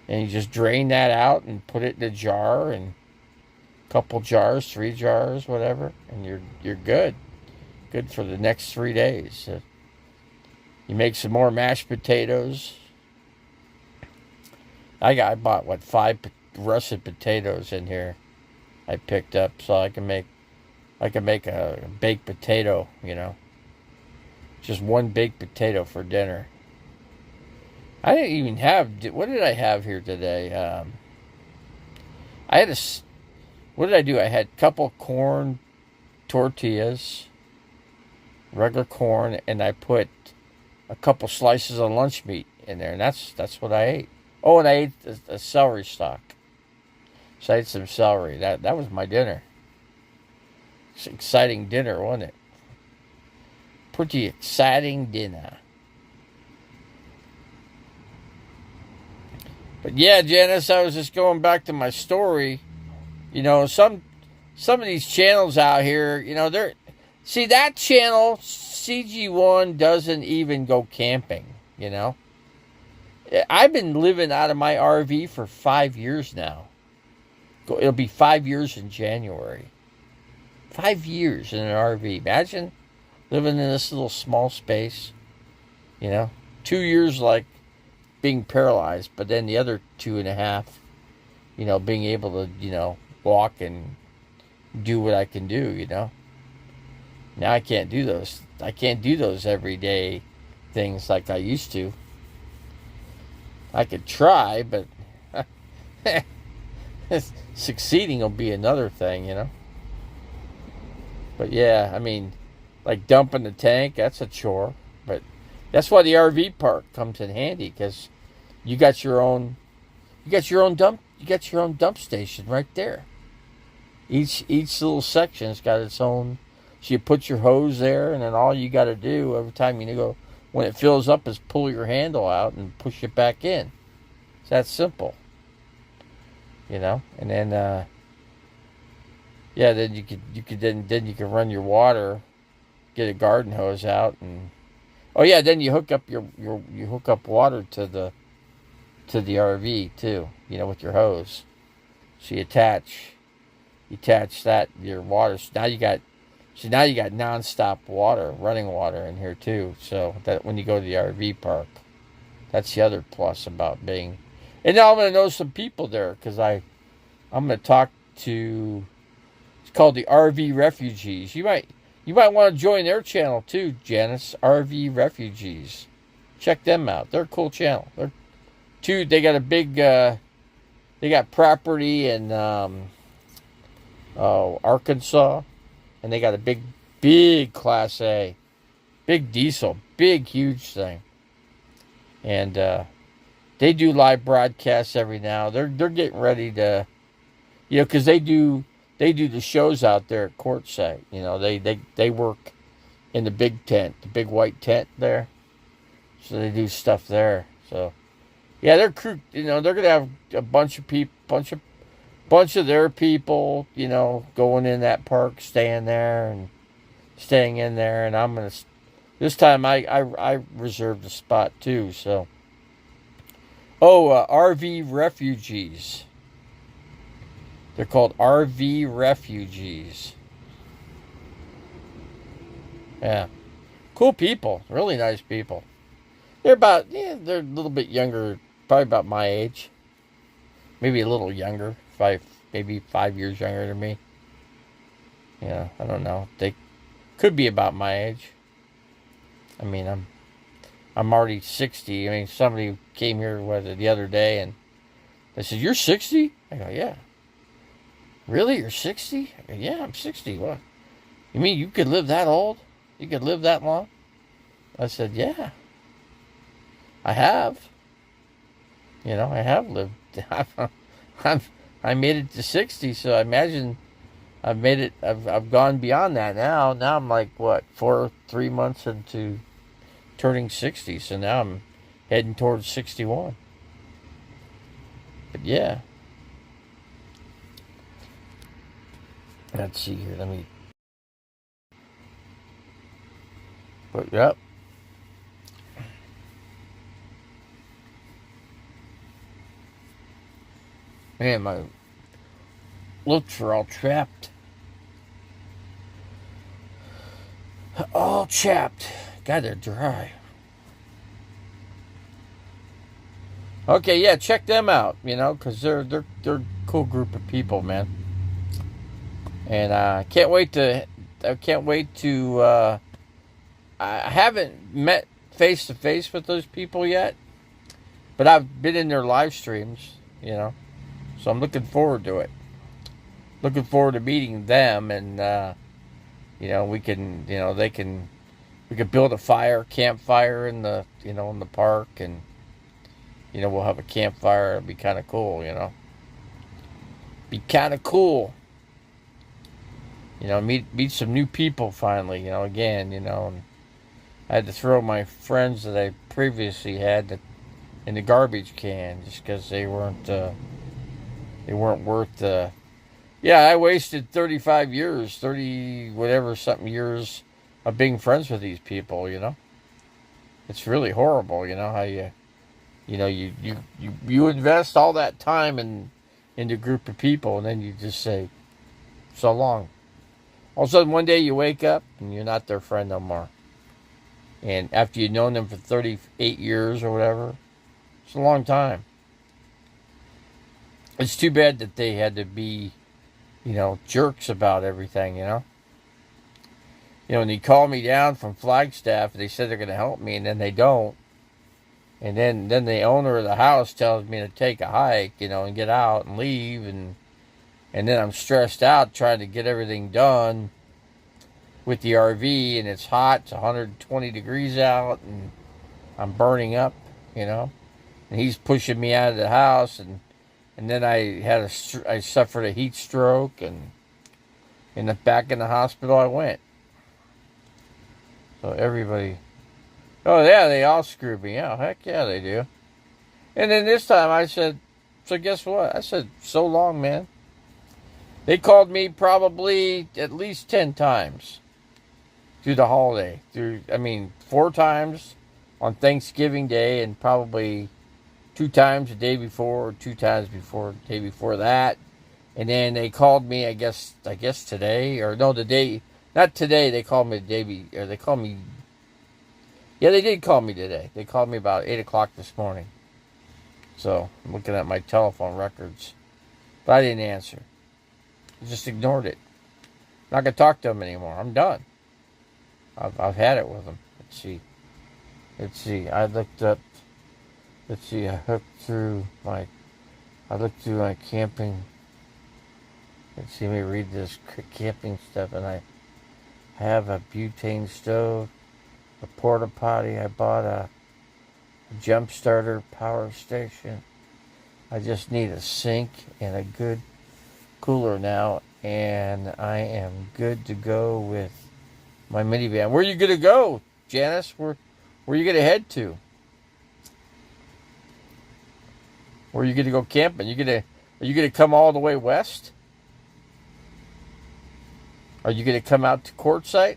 you just drain that out and put it in a jar, and a couple jars, 3 jars, whatever, and you're good. Good for the next 3 days. You make some more mashed potatoes. I bought 5 russet potatoes in here. I picked up so I can make a baked potato, Just one baked potato for dinner. I didn't even have, what did I have here today? What did I do? I had a couple corn tortillas, regular corn, and I put a couple slices of lunch meat in there, and that's what I ate. Oh, and I ate a celery stalk. So I ate some celery. That was my dinner. It's an exciting dinner, wasn't it? Pretty exciting dinner. But yeah, Janice, I was just going back to my story. Some of these channels out here, see, that channel, CG1, doesn't even go camping, I've been living out of my RV for 5 years now. It'll be 5 years in January. 5 years in an RV. Imagine living in this little small space. 2 years like being paralyzed, but then the other 2.5, being able to, walk and do what I can do, Now I can't do those. I can't do those everyday things like I used to. I could try, but succeeding will be another thing, But yeah, I mean, like dumping the tank, that's a chore. But that's why the RV park comes in handy, because you got your own dump station right there. Each little section's got its own. So you put your hose there, and then all you got to do every time you go, when it fills up, is pull your handle out and push it back in. It's that simple, And then, then you can run your water, get a garden hose out, and then you hook up you hook up water to the RV too, with your hose. So you attach that your water. So now you got nonstop water, running water in here too. So that when you go to the RV park, that's the other plus about being. And now I'm gonna know some people there because I'm gonna talk to. It's called the RV Refugees. You might want to join their channel too, Janice. RV Refugees. Check them out. They're a cool channel. They got a big. They got property in Arkansas, and they got a big Class A, big diesel, big huge thing, and they do live broadcasts every now. They're getting ready to, because they do the shows out there at Quartzsite. They work in the big tent, the big white tent there, so they do stuff there. So. Yeah, their crew, they're gonna have a bunch of people, bunch of their people, going in that park, staying there and staying in there, and I'm gonna. This time I reserved a spot too. So. RV Refugees. They're called RV Refugees. Yeah, cool people, really nice people. They're they're a little bit younger. Probably about my age. Maybe a little younger. Maybe 5 years younger than me. Yeah, I don't know. They could be about my age. I mean, I'm already 60. I mean, somebody came here the other day and they said, "You're 60?" I go, "Yeah." "Really? You're 60?" I go, "Yeah, I'm 60. What? You mean you could live that old? You could live that long?" I said, "Yeah. I have. I have lived. I made it to 60, so I imagine I've made it. I've gone beyond that now. Now I'm like, what, 3 months into turning 60, so now I'm heading towards 61. But yeah. Let's see here. Let me. But yep. Man, my lips are all trapped. All chapped. God, they're dry. Okay, yeah, check them out, because they're a cool group of people, man. And I can't wait to. I haven't met face to face with those people yet, but I've been in their live streams, So I'm looking forward to it. Looking forward to meeting them, and we can, we could build a campfire in the, in the park, and we'll have a campfire. It'd be kind of cool, Be kind of cool. Meet some new people finally. Again, and I had to throw my friends that I previously had in the garbage can just because they weren't. They weren't worth the. Yeah, I wasted 35 years, 30 whatever something years of being friends with these people. It's really horrible. How you invest all that time into a group of people, and then you just say, "So long." All of a sudden, one day you wake up and you're not their friend no more. And after you've known them for 38 years or whatever, it's a long time. It's too bad that they had to be, jerks about everything, When they call me down from Flagstaff, they said they're going to help me, and then they don't. And then the owner of the house tells me to take a hike, and get out and leave, and then I'm stressed out trying to get everything done with the RV, and it's hot, it's 120 degrees out, and I'm burning up, and he's pushing me out of the house, and then I suffered a heat stroke, and back in the hospital I went. So everybody, oh yeah, they all screwed me out. Heck yeah, they do. And then this time I said, so guess what? I said, so long, man. They called me probably at least 10 times through the holiday. 4 times on Thanksgiving Day, and probably 2 times the day before, or 2 times before the day before that, And then they called me, I guess today, or no, the day, not today, they called me the day, or they called me, yeah, they did call me today. They called me about 8 o'clock this morning. So, I'm looking at my telephone records. But I didn't answer. I just ignored it. I'm not going to talk to them anymore. I'm done. I've had it with them. Let's see. I looked up, I looked through my camping. Let's see, let me read this camping stuff. And I have a butane stove, a porta potty. I bought a jump starter power station. I just need a sink and a good cooler now, and I am good to go with my minivan. Where are you going to go, Janice? Where are you going to head to? Where are you going to go camping? Are you going to come all the way west? Are you going to come out to Quartzsite?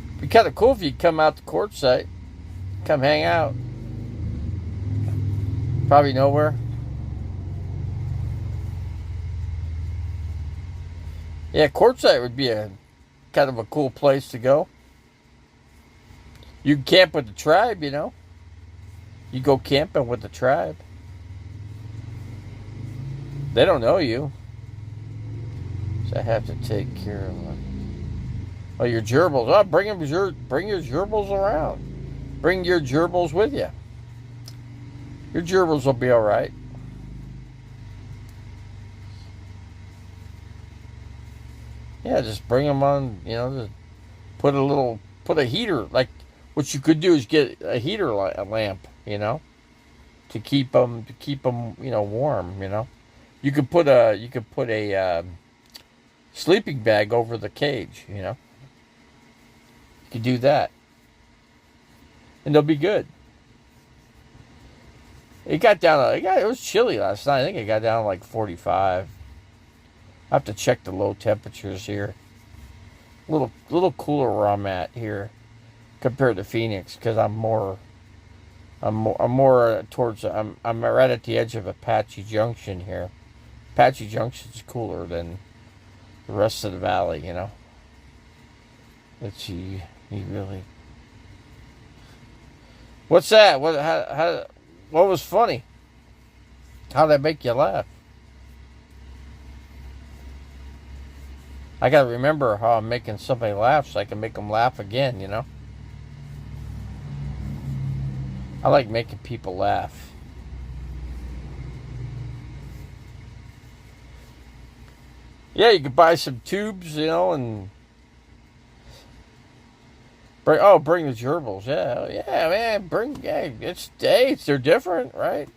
It'd be kind of cool if you come out to Quartzsite. Come hang out. Probably nowhere. Yeah, Quartzsite would be a kind of a cool place to go. You can camp with the tribe, you know. You go camping with the tribe. They don't know you. So I have to take care of them. Oh, your gerbils. Oh, bring your gerbils around. Bring your gerbils with you. Your gerbils will be all right. Yeah, just bring them on. You know, just put a heater. Like what you could do is get a heater lamp. You know, to keep them you know, warm. You know, you could put a sleeping bag over the cage. You know, you could do that, and they'll be good. It was chilly last night. I think it got down to like 45. I have to check the low temperatures here. A little cooler where I'm at here compared to Phoenix, because I'm right at the edge of Apache Junction here. Apache Junction's cooler than the rest of the valley, you know. Let's see, What's that? What was funny? How'd that make you laugh? I gotta remember how I'm making somebody laugh so I can make them laugh again, you know? I like making people laugh. Yeah, you could buy some tubes, you know, and bring the gerbils. Yeah, man, they're different, right?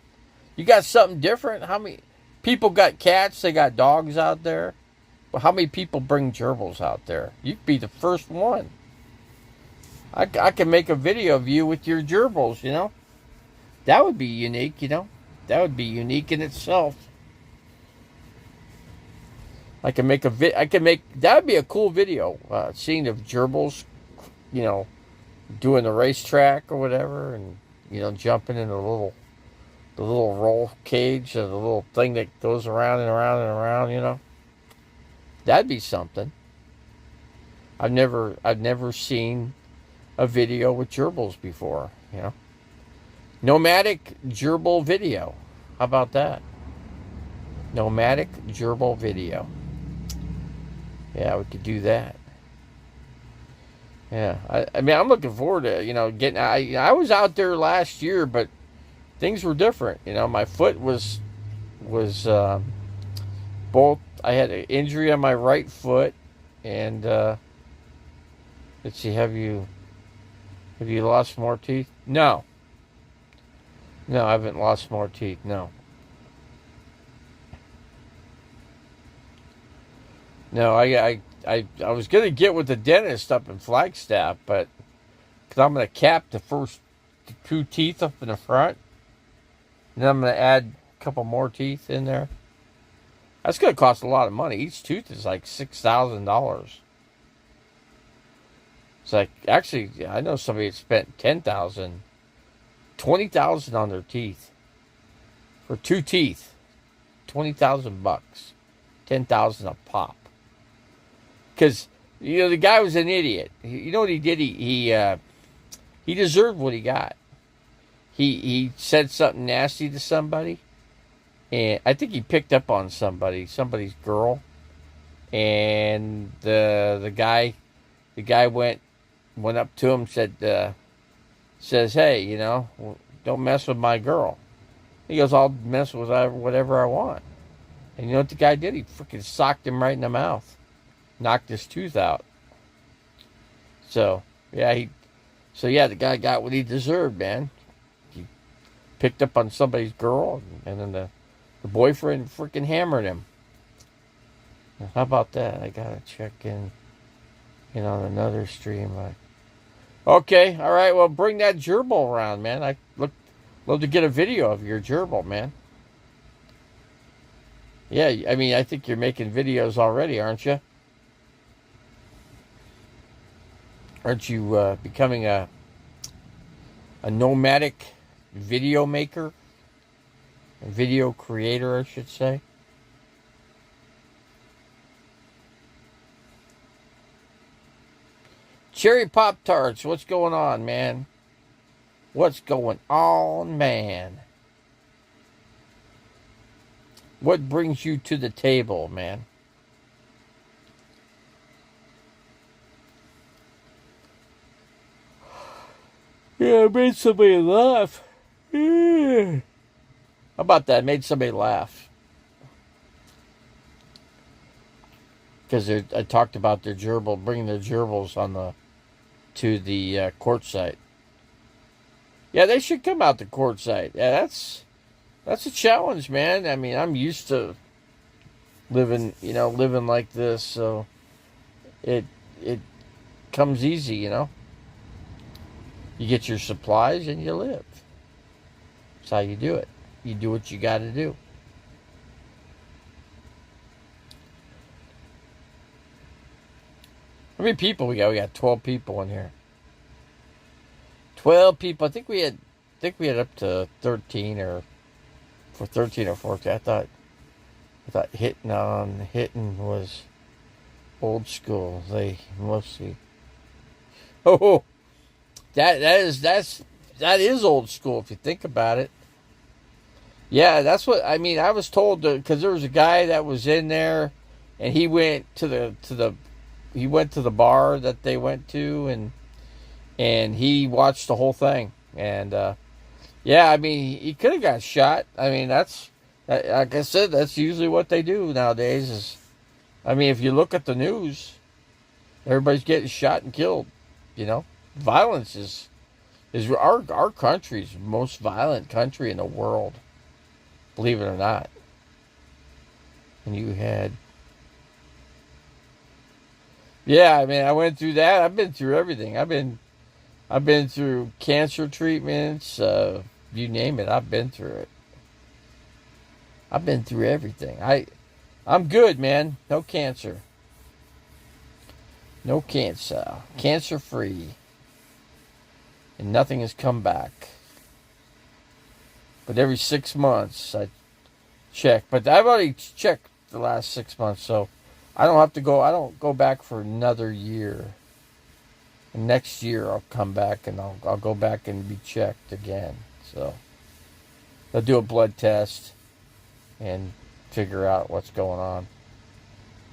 You got something different. How many people got cats? They got dogs out there. Well, how many people bring gerbils out there? You'd be the first one. I can make a video of you with your gerbils, you know? That would be unique, you know? That would be unique in itself. That would be a cool video, seeing the gerbils, you know, doing the racetrack or whatever, and, you know, jumping in the little roll cage, or the little thing that goes around and around and around, you know? That'd be something. I've never seen a video with gerbils before, you know. Nomadic gerbil video. How about that? Nomadic gerbil video. Yeah, we could do that. Yeah, I mean, I'm looking forward to, you know, getting. I was out there last year, but things were different. You know, my foot was both. I had an injury on my right foot, and let's see. Have you lost more teeth? No, I haven't lost more teeth. No. I was gonna get with the dentist up in Flagstaff, but because I'm gonna cap the first 2 teeth up in the front, and then I'm gonna add a couple more teeth in there. That's gonna cost a lot of money. Each tooth is like $6,000. It's like, actually, I know somebody that spent $10,000, $20,000 on their teeth for 2 teeth. $20,000, 10,000 a pop. Because the guy was an idiot. You know what he did? He deserved what he got. He said something nasty to somebody, and I think he picked up on somebody's girl, and the guy went up to him, says, hey, don't mess with my girl. He goes, I'll mess with whatever I want. And you know what the guy did? He freaking socked him right in the mouth, knocked his tooth out. So the guy got what he deserved, man. He picked up on somebody's girl, and then the boyfriend freaking hammered him. How about that? I gotta check in on another stream. Okay, all right. Well, bring that gerbil around, man. I love to get a video of your gerbil, man. Yeah, I mean, I think you're making videos already, aren't you? Aren't you becoming a nomadic video maker? A video creator, I should say. Cherry Pop-Tarts, what's going on, man? What's going on, man? What brings you to the table, man? Yeah, I made somebody laugh. Yeah. How about that? Made somebody laugh. Because I talked about their gerbil, bringing their gerbils to the court site. Yeah, they should come out to court site. Yeah, that's a challenge, man. I mean, I'm used to living like this, so it comes easy, You get your supplies and you live. That's how you do it. You do what you got to do. How many people we got? We got 12 people in here. 12 people. I think we had up to 13 or 14. I thought hitting was old school. They mostly. Oh, that is old school if you think about it. Yeah, that's what I mean. I was told because there was a guy that was in there, and he went to the bar that they went to, and he watched the whole thing. And yeah, I mean, he could have got shot. I mean, like I said, that's usually what they do nowadays. I mean, if you look at the news, everybody's getting shot and killed. Violence is our country's most violent country in the world. Believe it or not. And you had. Yeah, I mean, I went through that. I've been through everything. I've been through cancer treatments. You name it, I've been through it. I've been through everything. I'm good, man. No cancer. No cancer. Cancer free. And nothing has come back. But every 6 months I check. But I've already checked the last 6 months, so I don't have to go. I don't go back for another year. And next year I'll come back and I'll go back and be checked again. So they'll do a blood test and figure out what's going on.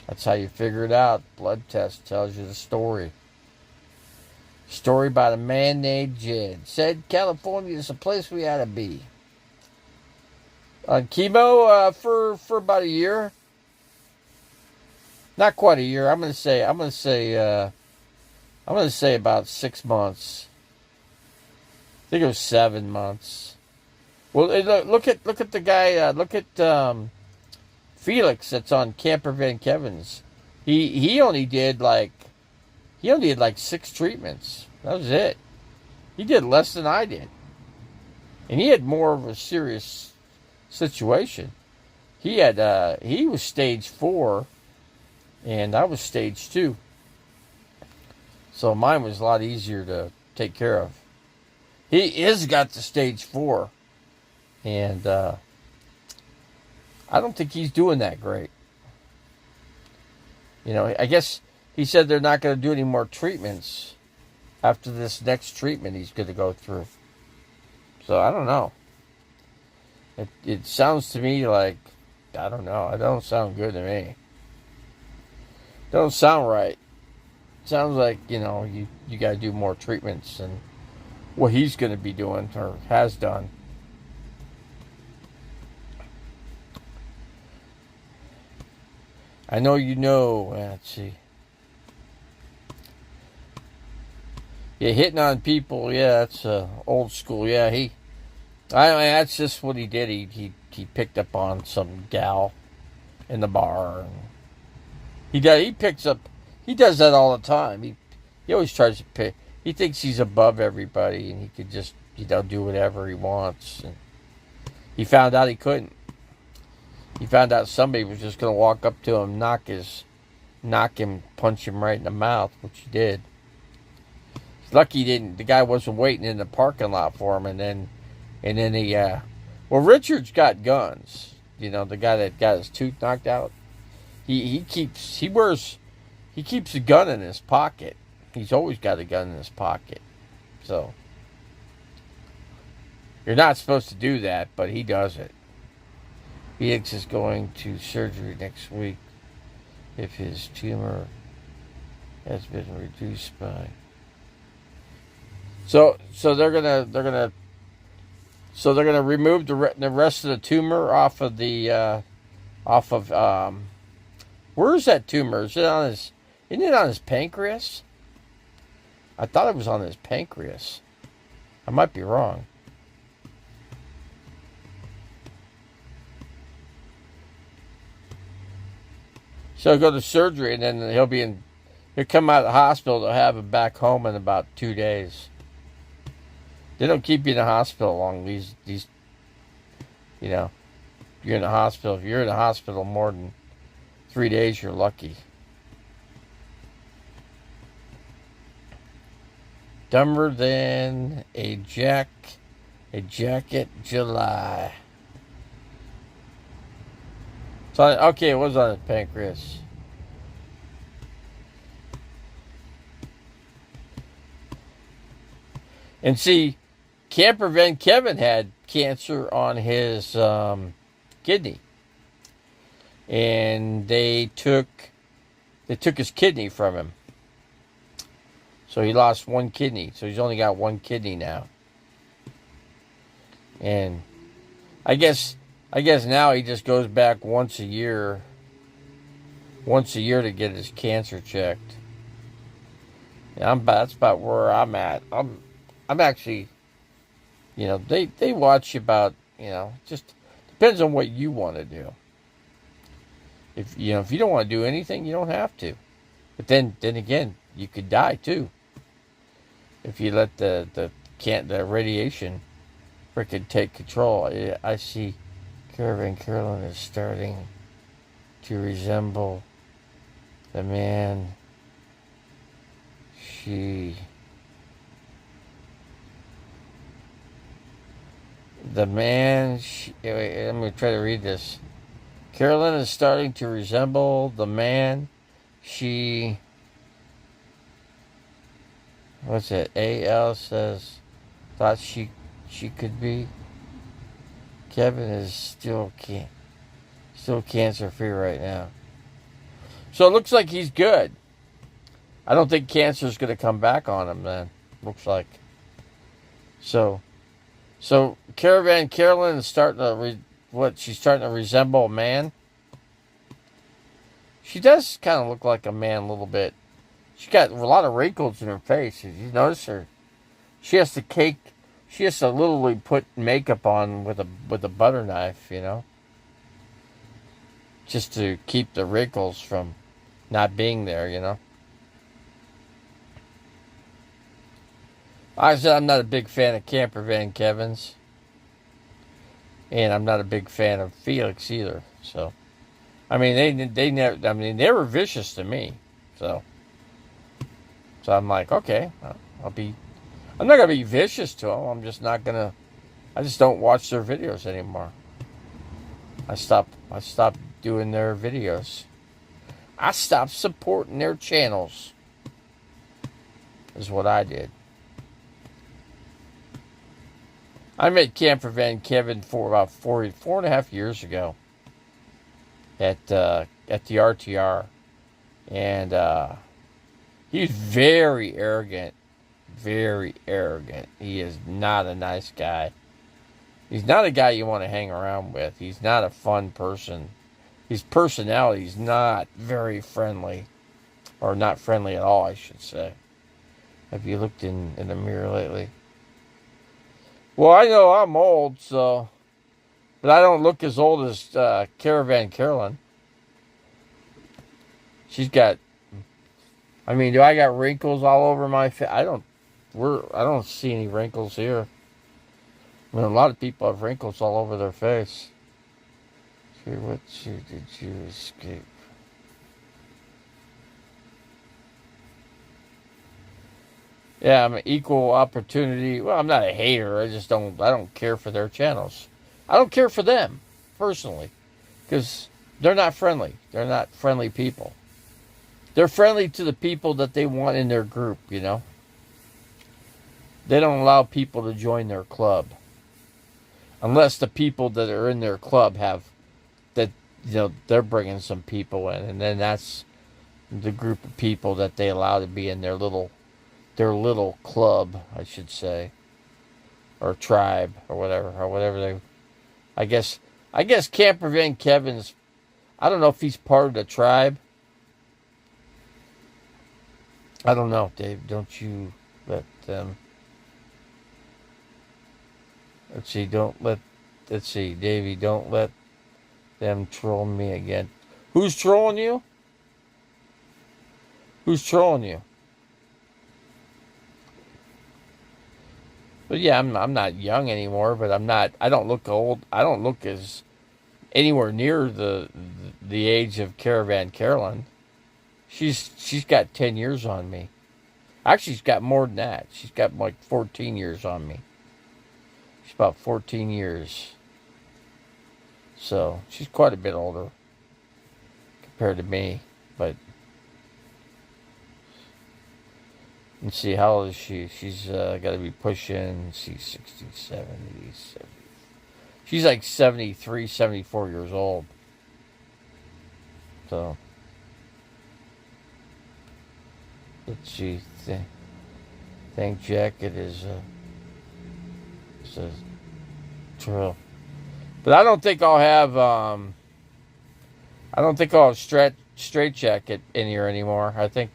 That's how you figure it out. Blood test tells you the story. Story about a man named Jed. Said California is a place we ought to be. On chemo for about a year. Not quite a year. I'm gonna say about 6 months. I think it was 7 months. Well, look at the guy. Look at Felix that's on Camper Van Kevin's. He only did like 6 treatments. That was it. He did less than I did, and he had more of a serious situation. He was stage 4, and I was stage 2. So mine was a lot easier to take care of. He is got the stage 4, and I don't think he's doing that great. You know, I guess he said they're not going to do any more treatments after this next treatment he's going to go through. So I don't know. It sounds to me like, I don't know. It don't sound good to me. Don't sound right. Sounds like, you got to do more treatments and what he's going to be doing or has done. I know you know. Let's see. Yeah, hitting on people. Yeah, that's old school. Yeah, that's just what he did. He picked up on some gal in the bar. And he picks up. He does that all the time. He always tries to pick. He thinks he's above everybody and he could just do whatever he wants. And he found out he couldn't. He found out somebody was just going to walk up to him, knock him, punch him right in the mouth, which he did. He's lucky he didn't. The guy wasn't waiting in the parking lot for him, and then he. Well, Richard's got guns. The guy that got his tooth knocked out. He keeps a gun in his pocket. He's always got a gun in his pocket. So you're not supposed to do that, but he does it. Felix is going to surgery next week if his tumor has been reduced by. So they're gonna remove the rest of the tumor off of where's that tumor? Isn't it on his pancreas? I thought it was on his pancreas. I might be wrong. So he'll go to surgery, and then he'll come out of the hospital. They'll have him back home in about 2 days. They don't keep you in the hospital long. These, you're in the hospital. If you're in the hospital more than 3 days, you're lucky. Dumber than a jacket July. So, okay, it was on his pancreas. And see, Camper Van Kevin had cancer on his kidney. And they took his kidney from him. So he lost one kidney. So he's only got one kidney now. And I guess now he just goes back once a year to get his cancer checked. And that's about where I'm at. I'm actually, they watch you about, just depends on what you want to do. If you don't want to do anything, you don't have to. But then again, you could die too. If you let the radiation frickin' take control. I see Caravan Carolyn is starting to resemble the man wait, let me try to read this. Carolyn is starting to resemble the man she. What's it? AL says thought she could be. Kevin is still cancer free right now. So it looks like he's good. I don't think cancer is going to come back on him then. Looks like. So Caravan Carolyn is starting to she's starting to resemble a man. She does kind of look like a man a little bit. She's got a lot of wrinkles in her face. Did you notice her? She has to literally put makeup on with a butter knife, just to keep the wrinkles from not being there, I said I'm not a big fan of Camper Van Kevin's, and I'm not a big fan of Felix either. So, I mean, they never. I mean, they were vicious to me. So I'm like, okay, I'm not gonna be vicious to them. I'm just not gonna. I just don't watch their videos anymore. I stopped doing their videos. I stopped supporting their channels. Is what I did. I met Camper Van Kevin for about 4.5 years ago at the RTR, and he's very arrogant, very arrogant. He is not a nice guy. He's not a guy you want to hang around with. He's not a fun person. His personality is not very friendly, or not friendly at all, I should say. Have you looked in the mirror lately? Well, I know I'm old, so, but I don't look as old as Caravan Carolyn. She's got. I mean, do I got wrinkles all over my face? I don't see any wrinkles here. I mean, a lot of people have wrinkles all over their face. See, what did you escape? Yeah, I'm an equal opportunity. Well, I'm not a hater. I don't care for their channels. I don't care for them, personally. Because they're not friendly. They're not friendly people. They're friendly to the people that they want in their group, you know. They don't allow people to join their club. Unless the people that are in their club have that, you know, they're bringing some people in, and then that's the group of people that they allow to be in their little club, I should say, or tribe, or whatever they. I guess Camper Van Kevin's. I don't know if he's part of the tribe. I don't know, Dave. Don't you let them. Let's see, Davey, don't let them troll me again. Who's trolling you? Who's trolling you? But yeah, I'm not young anymore, but I don't look old. I don't look as anywhere near the age of Caravan Carolyn. She's got 10 years on me. Actually, she's got more than that. She's got like 14 years on me. She's about 14 years. So, she's quite a bit older compared to me. But, let's see, how old is she? She's got to be pushing, she's 60, 70, 70. She's like 73, 74 years old. So, let's see, thank jacket is a drill. But I don't think I'll have straight jacket in here anymore. I think,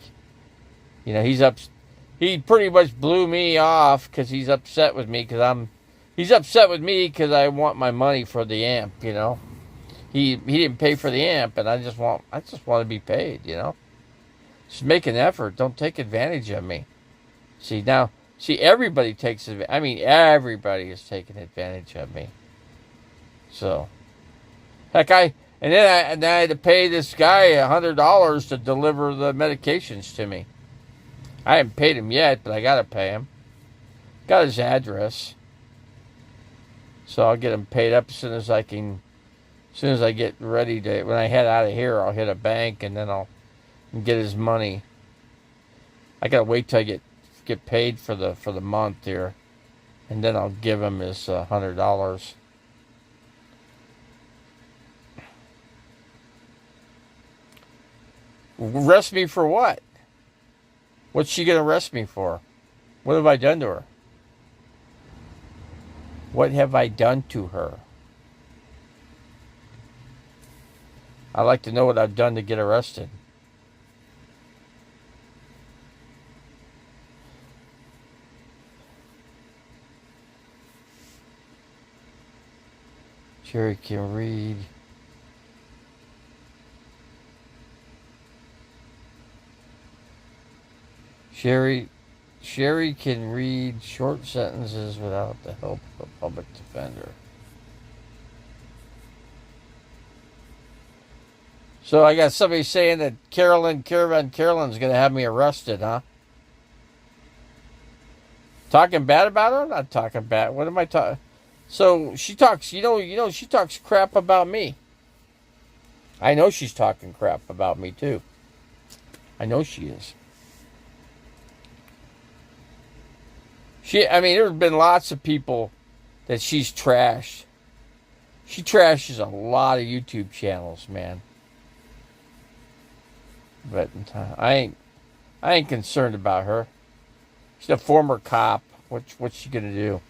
you know, he pretty much blew me off because he's upset with me he's upset with me because I want my money for the amp, you know. He didn't pay for the amp, and I just want to be paid, you know. Just make an effort. Don't take advantage of me. Everybody takes advantage. I mean, everybody is taking advantage of me. So, heck, and then I had to pay this guy $100 to deliver the medications to me. I haven't paid him yet, but I gotta pay him. Got his address, so I'll get him paid up as soon as I can. As soon as I get ready to, when I head out of here, I'll hit a bank and then I'll get his money. I gotta wait till I get paid for the month here, and then I'll give him his $100. Arrest me for what? What's she gonna arrest me for? What have I done to her? What have I done to her? I'd like to know what I've done to get arrested. Jerry can read. Sherry can read short sentences without the help of a public defender. So I got somebody saying that Caravan Carolyn's going to have me arrested, huh? Talking bad about her? I'm not talking bad. What am I talking? So she talks, she talks crap about me. I know she's talking crap about me too. I know she is. I mean, there's been lots of people that she's trashed. She trashes a lot of YouTube channels, man. But I ain't concerned about her. She's a former cop. What's she gonna do?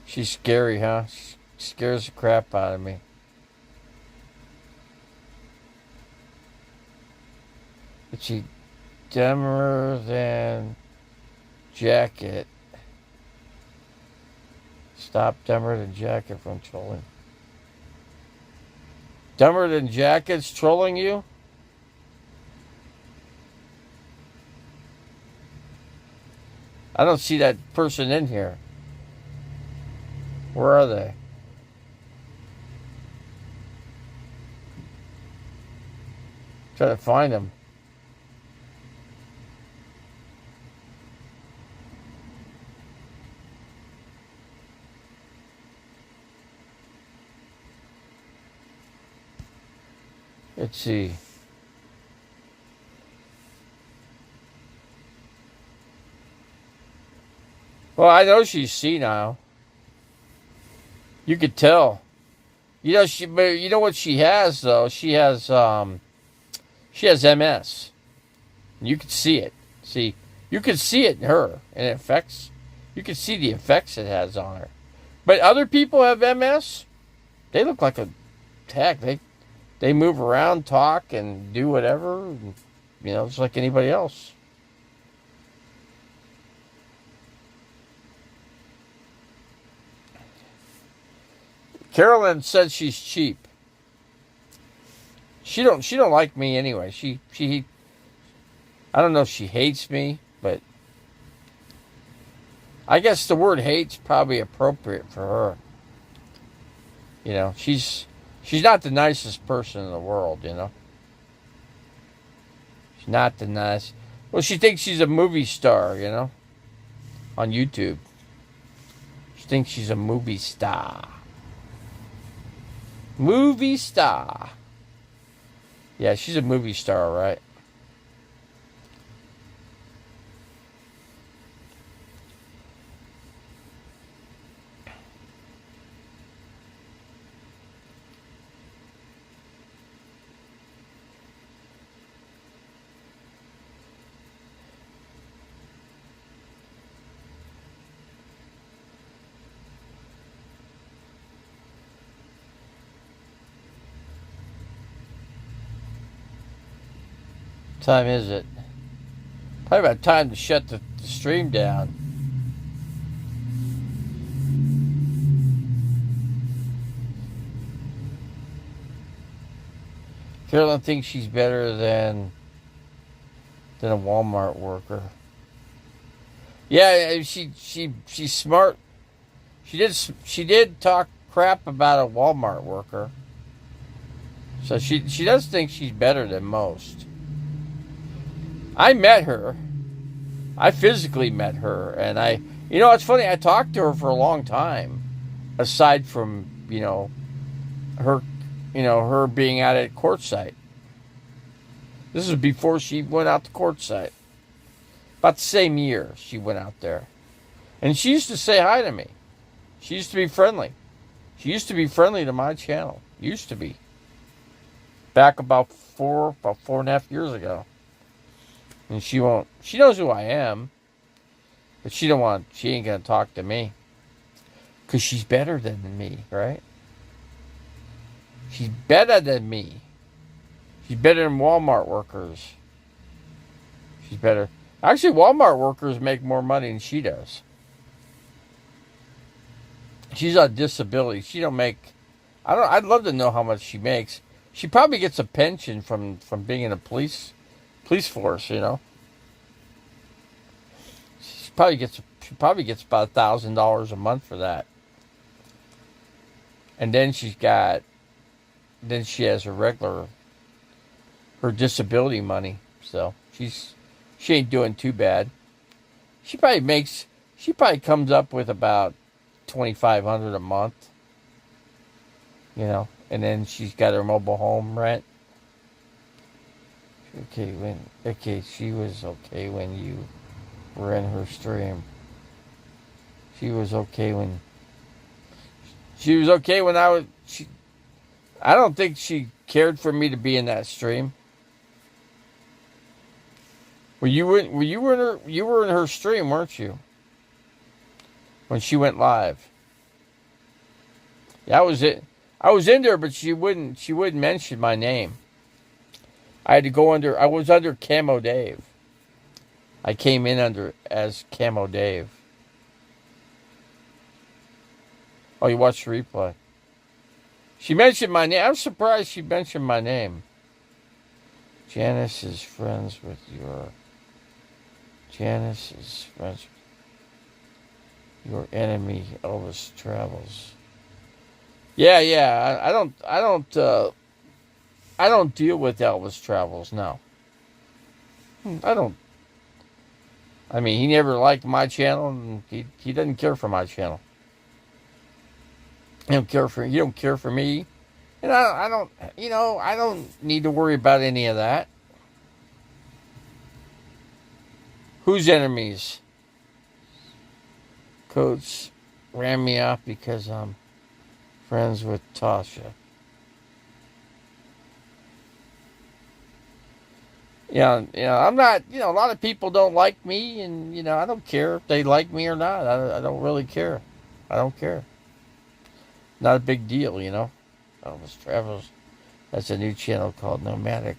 She's scary, huh? She scares the crap out of me. But she dumber than Jacket. Stop dumber than Jacket from trolling. Dumber than Jacket's trolling you? I don't see that person in here. Where are they? Try to find them. Let's see. Well, I know she's senile. You could tell. You know what she has though? She has MS. You could see it. See, you could see it in her, and it affects. You could see the effects it has on her. But other people have MS. They look like a heck. They move around, talk, and do whatever. And, just like anybody else. Carolyn said she's cheap. She don't like me anyway. She I don't know if she hates me, but I guess the word hate's probably appropriate for her. She's not the nicest person in the world, She's not the nice. Well, she thinks she's a movie star, on YouTube. She thinks she's a movie star. Movie star. Yeah, she's a movie star, right? What time is it? Probably about time to shut the stream down. Carolyn thinks she's better than a Walmart worker. Yeah, she's smart. She did talk crap about a Walmart worker. So she does think she's better than most. I met her. I physically met her, and it's funny. I talked to her for a long time, aside from her being out at Quartzsite. This was before she went out to Quartzsite. About the same year she went out there, and she used to say hi to me. She used to be friendly. She used to be friendly to my channel. Used to be. Back about 4.5 years ago. And she knows who I am. But she ain't gonna talk to me. 'Cause she's better than me, right? She's better than me. She's better than Walmart workers. She's better. Actually, Walmart workers make more money than she does. She's on disability. She don't make. I'd love to know how much she makes. She probably gets a pension from being in a police force. She probably gets about $1,000 a month for that. And then she has her disability money. So she ain't doing too bad. She probably comes up with about $2,500 a month. you know, and then she's got her mobile home rent. She was okay when you were in her stream. She was okay when I don't think she cared for me to be in that stream. You were in her stream, weren't you? When she went live. Yeah, I was in there, but she wouldn't mention my name. I was under Camo Dave. I came in as Camo Dave. Oh, you watched the replay. She mentioned my name. I'm surprised she mentioned my name. Janice is friends with your enemy, Elvis Travels. Yeah. I don't deal with Elvis Travels. No, I don't. I mean, he never liked my channel, and he doesn't care for my channel. You don't care for me, and I don't. I don't need to worry about any of that. Whose enemies? Coach ran me off because I'm friends with Tasha. I'm not. A lot of people don't like me, and I don't care if they like me or not. I don't really care. I don't care. Not a big deal, Elvis Travels. That's a new channel called Nomadic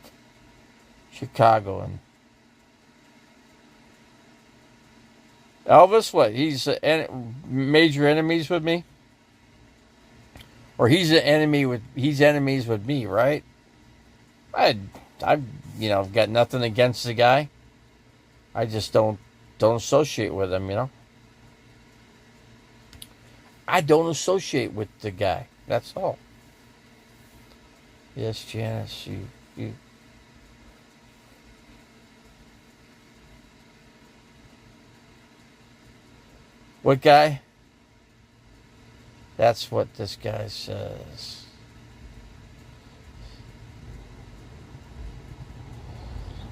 Chicago. And Elvis, what? He's major enemies with me? Or he's enemies with me, right? I've got nothing against the guy. I just don't associate with him, I don't associate with the guy. That's all. Yes, Janice, you. What guy? That's what this guy says.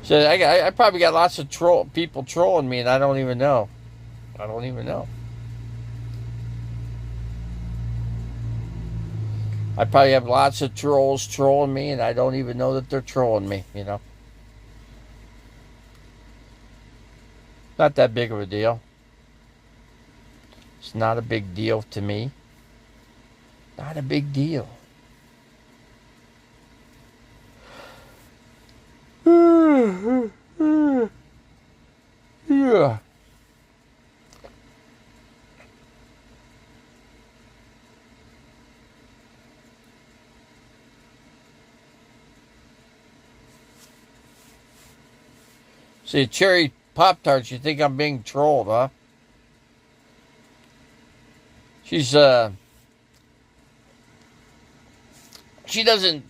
So I probably got lots of people trolling me, and I don't even know. I probably have lots of trolls trolling me, and I don't even know that they're trolling me, Not that big of a deal. It's not a big deal to me. Not a big deal. Yeah. See, cherry Pop-Tarts, you think I'm being trolled, huh? She doesn't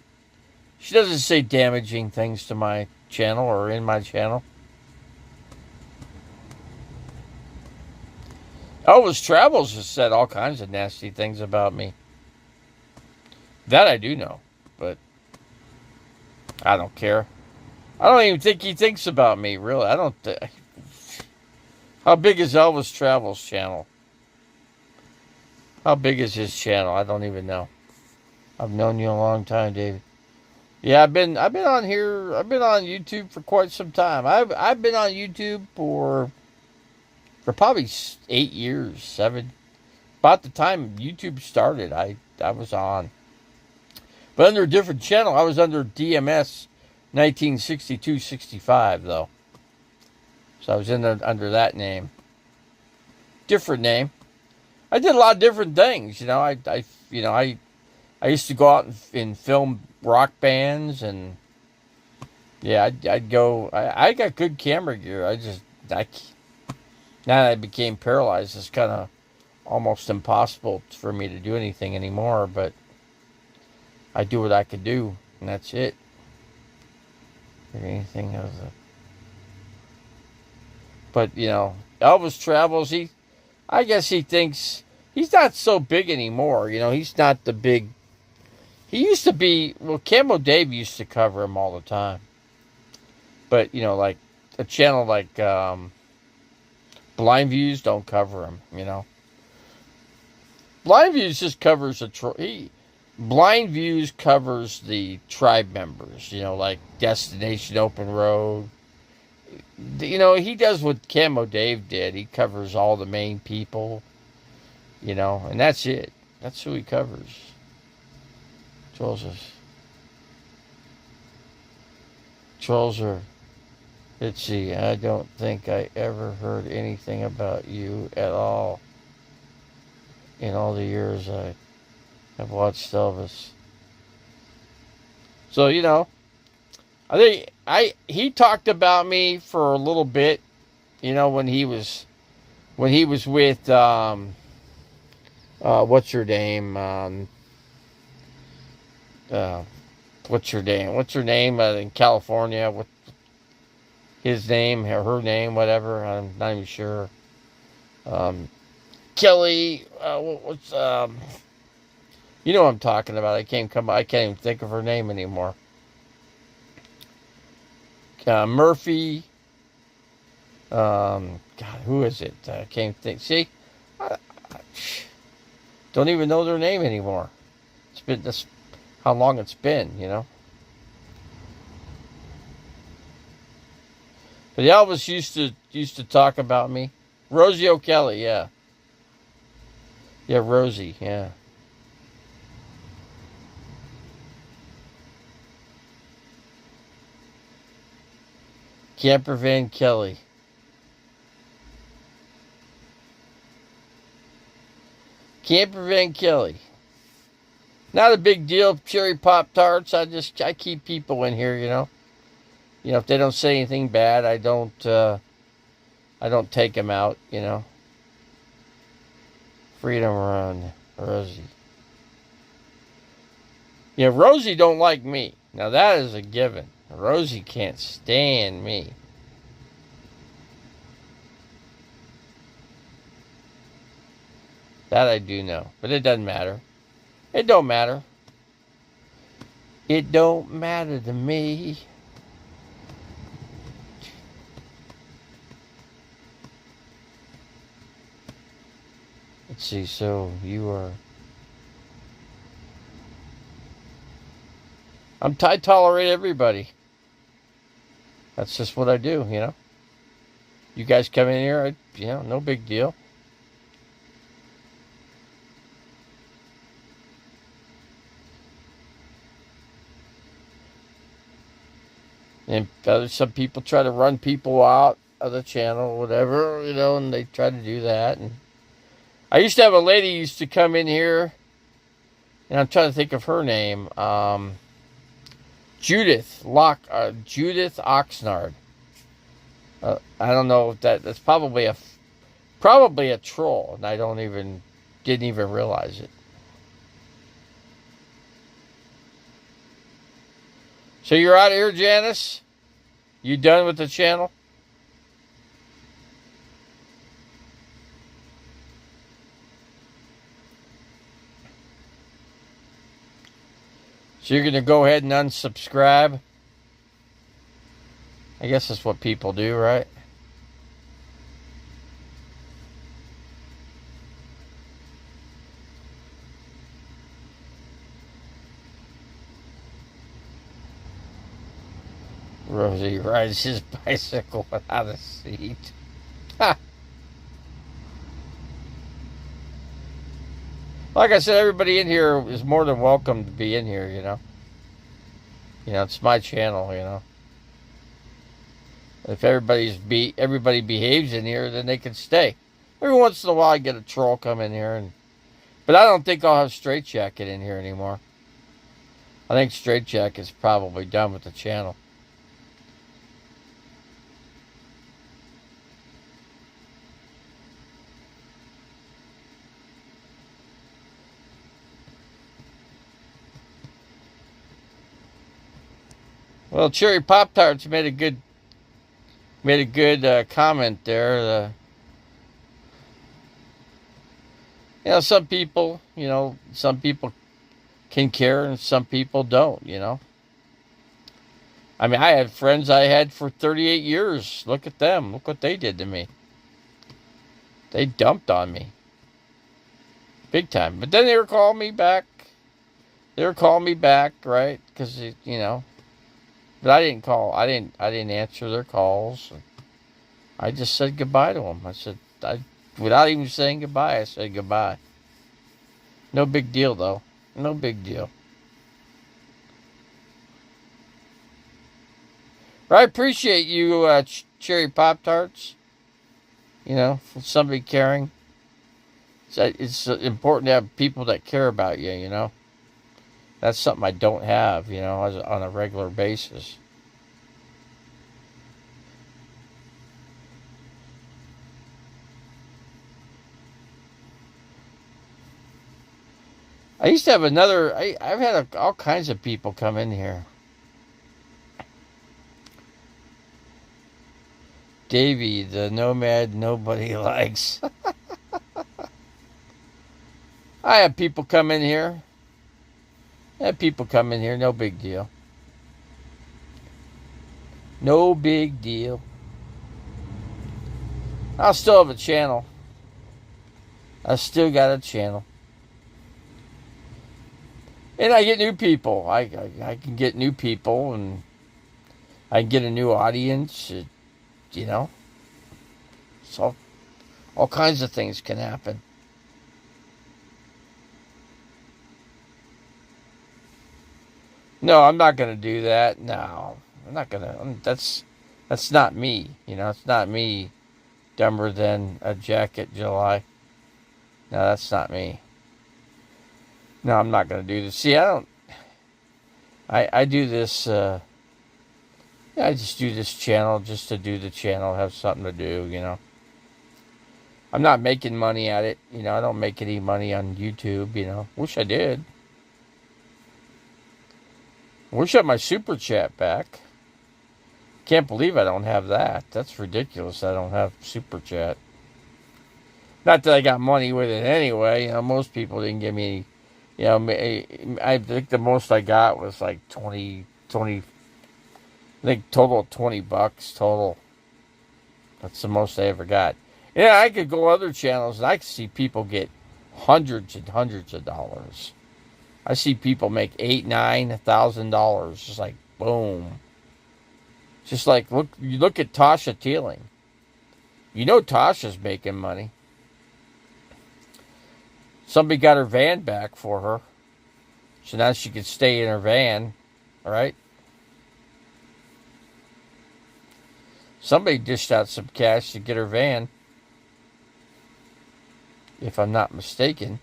say damaging things to my channel or in my channel. Elvis Travels has said all kinds of nasty things about me. That I do know, but I don't care. I don't even think he thinks about me, really. I don't. How big is Elvis Travels' channel? How big is his channel? I don't even know. I've known you a long time, David. Yeah, I've been on here. I've been on YouTube for quite some time. I've been on YouTube for probably 8 years, 7. About the time YouTube started, I was on. But under a different channel. I was under DMS 1962-65 though. So I was under that name. Different name. I did a lot of different things, I used to go out and film rock bands, and yeah, I'd go. I got good camera gear. Now that I became paralyzed, it's kind of almost impossible for me to do anything anymore. But I do what I could do, and that's it. Anything of the. But Elvis Travels. I guess he thinks he's not so big anymore. He's not the big. He used to be, well, Camo Dave used to cover him all the time. But, like a channel like Blind Views don't cover him. Blind Views just covers Blind Views covers the tribe members, like Destination Open Road. He does what Camo Dave did. He covers all the main people, and that's it. That's who he covers. Trolls are, let's see, I don't think I ever heard anything about you at all in all the years I have watched Elvis. So, I think he talked about me for a little bit, when he was with what's her name? What's her name in California? What his name, her name, whatever. I'm not even sure. Kelly. What's you know what I'm talking about? I can't even think of her name anymore. Murphy. God, who is it? I can't think. See, I don't even know their name anymore. It's been this how long it's been, But Elvis used to talk about me. Rosie O'Kelly, yeah. Yeah, Rosie, yeah. Camper Van Kelly. Camper Van Kelly. Not a big deal. Cherry Pop Tarts. I keep people in here, if they don't say anything bad, I don't take them out, Freedom Run, Rosie. Yeah, Rosie don't like me. Now that is a given. Rosie can't stand me. That I do know. But it doesn't matter. It don't matter. It don't matter to me. Let's see, so you are... I tolerate everybody. That's just what I do, You guys come in here, no big deal. And some people try to run people out of the channel, whatever, and they try to do that. And I used to have a lady who used to come in here, and I'm trying to think of her name. Judith Oxnard. I don't know if that's probably a troll, and I didn't even realize it. So you're out of here, Janice? You done with the channel? So you're going to go ahead and unsubscribe? I guess that's what people do, right? Rosie rides his bicycle without a seat. Ha! Like I said, everybody in here is more than welcome to be in here, it's my channel, If everybody behaves in here, then they can stay. Every once in a while I get a troll come in here, but I don't think I'll have Straight Jacket in here anymore. I think Straight Jacket's probably done with the channel. Well, Cherry Pop Tarts made a good comment there. Some people can care and some people don't, I mean, I had friends I had for 38 years. Look at them. Look what they did to me. They dumped on me. Big time. But then they were calling me back. They were calling me back, right? Because, But I didn't call. I didn't answer their calls. I just said goodbye to them. Without even saying goodbye, I said goodbye. No big deal, though. No big deal. But I appreciate you, Cherry Pop Tarts. For somebody caring. It's important to have people that care about you, That's something I don't have, on a regular basis. I used to have I've had all kinds of people come in here. Davey, the nomad nobody likes. I have people come in here. No big deal. No big deal. I'll still have a channel. I still got a channel. And I get new people. I can get new people, and I can get a new audience. So all kinds of things can happen. No, I'm not going to do that. No, I'm not going to. That's not me. It's not me. Dumber than a jacket, July. No, that's not me. No, I'm not going to do this. See, I do this. I just do this channel just to do the channel, have something to do. I'm not making money at it. I don't make any money on YouTube. Wish I did. Wish I had my super chat back. Can't believe I don't have that. That's ridiculous. I don't have super chat. Not that I got money with it anyway. Most people didn't give me. I think the most I got was like 20. I think total $20 total. That's the most I ever got. Yeah, I could go other channels and I could see people get hundreds and hundreds of dollars. I see people make $8,000-$9,000, just like boom. Just like you look at Tasha Teeling. Tasha's making money. Somebody got her van back for her, so now she can stay in her van, right? Somebody dished out some cash to get her van, if I'm not mistaken.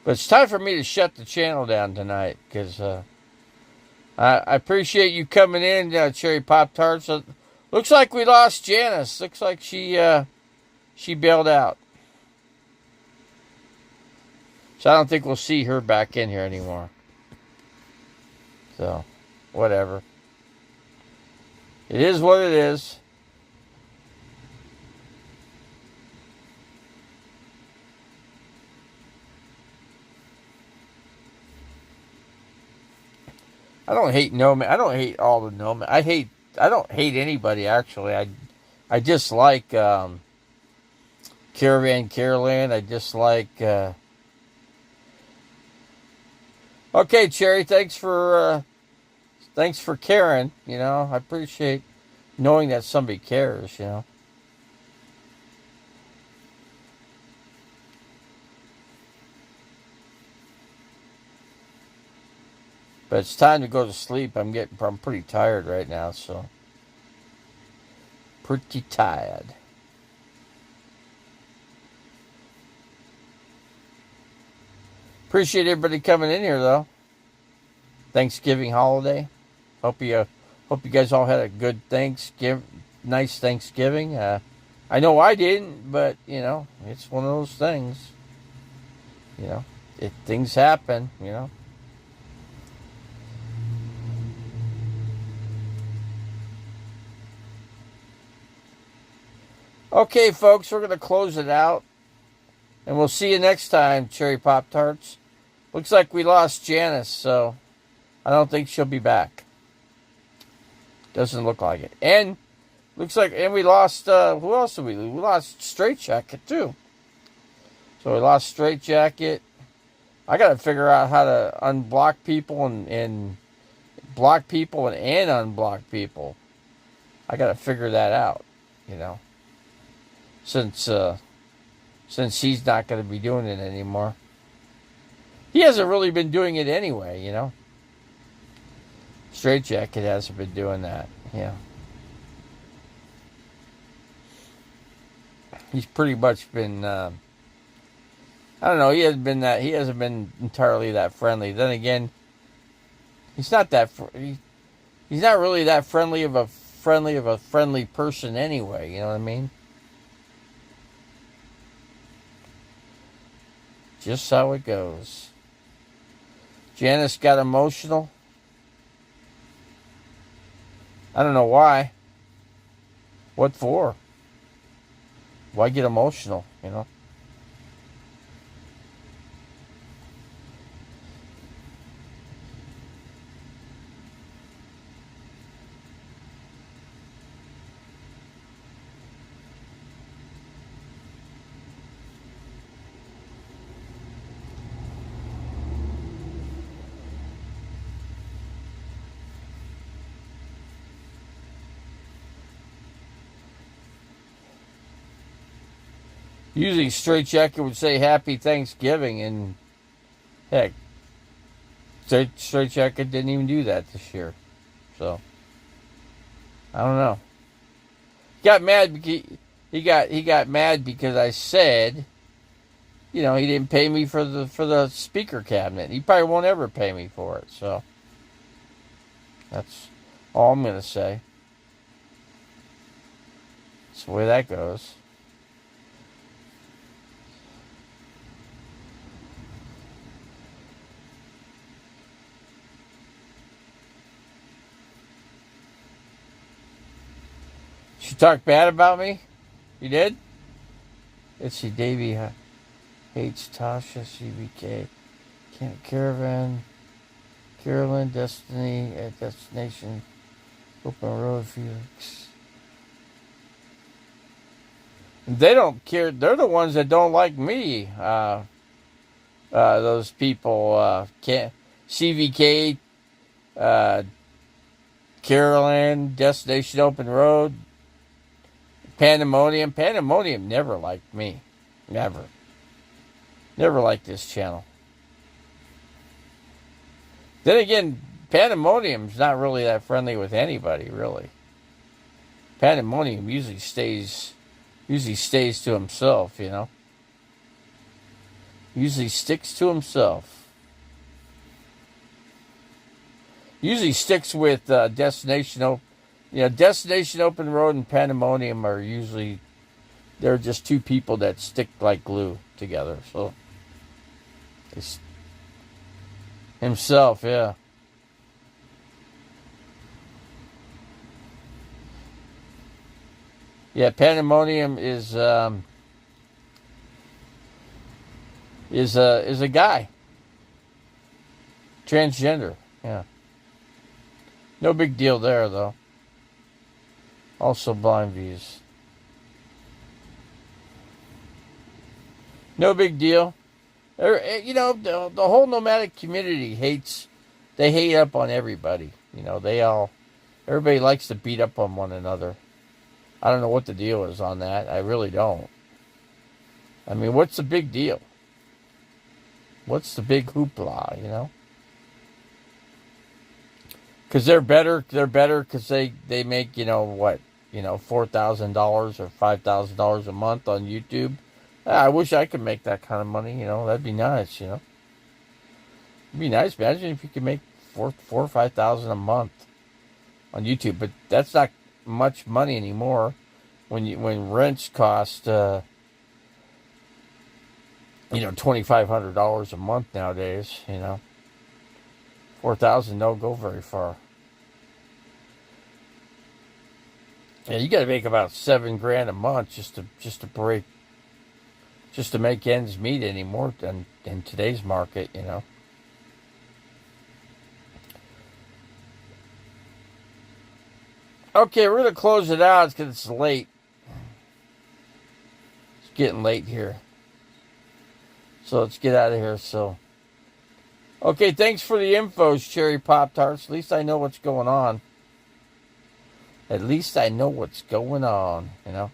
But it's time for me to shut the channel down tonight, because I appreciate you coming in, Cherry Pop Tarts. Looks like we lost Janice. Looks like she bailed out. So I don't think we'll see her back in here anymore. So, whatever. It is what it is. I don't hate Nomad. I don't hate all the Nomad. I don't hate anybody, actually. I dislike Caravan Caroline. I dislike. Okay, Cherry. Thanks for caring. I appreciate knowing that somebody cares. But it's time to go to sleep. I'm pretty tired right now, so. Pretty tired. Appreciate everybody coming in here, though. Thanksgiving holiday. Hope you guys all had a good nice Thanksgiving. I know I didn't, but it's one of those things. Things happen. Okay, folks, we're going to close it out. And we'll see you next time, Cherry Pop Tarts. Looks like we lost Janice, so I don't think she'll be back. Doesn't look like it. And we lost, who else did we lose? We lost Straight Jacket, too. So we lost Straight Jacket. I got to figure out how to unblock people and block people and unblock people. I got to figure that out, since he's not going to be doing it anymore. He hasn't really been doing it anyway, Straight Jacket hasn't been doing that, He's pretty much been, I don't know, he hasn't been entirely that friendly. Then again, he's not really that friendly of a friendly person anyway, you know what I mean? Just how it goes. Janice got emotional. I don't know why. What for? Why get emotional, Usually Straight Jacket would say Happy Thanksgiving, and heck, Straight Jacket didn't even do that this year. So, I don't know. He got mad because he got mad because I said, he didn't pay me for the speaker cabinet. He probably won't ever pay me for it. So, that's all I'm gonna say. That's the way that goes. She talked bad about me? You did? Let's see, Davey hates Tasha, CBK, Camp Caravan, Carolyn, Destiny, at Destination, Open Road, Felix. They don't care. They're the ones that don't like me. Those people, CVK, Carolyn, Destination Open Road, Pandemonium. Pandemonium never liked me. Never. Never liked this channel. Then again, Pandemonium's not really that friendly with anybody, really. Pandemonium usually stays to himself, Usually sticks to himself. Usually sticks with Destination Open. Destination Open Road and Pandemonium are usually, they're just two people that stick like glue together. So, it's himself, yeah. Yeah, Pandemonium is a guy, transgender. Yeah, no big deal there though. Also blind views. No big deal. The whole nomadic community they hate up on everybody. Everybody likes to beat up on one another. I don't know what the deal is on that. I really don't. I mean, what's the big deal? What's the big hoopla, Because they're better because they make, $4,000 or $5,000 a month on YouTube. I wish I could make that kind of money, that'd be nice, It'd be nice. Imagine if you could make $4,000 or $5,000 a month on YouTube, but that's not much money anymore when rents cost $2,500 a month nowadays. $4,000 don't go very far. Yeah, you got to make about $7,000 a month just to make ends meet anymore in today's market, you know. Okay, we're gonna close it out because it's late. It's getting late here, so let's get out of here. So, okay, thanks for the infos, Cherry Pop Tarts. At least I know what's going on. At least I know what's going on, you know.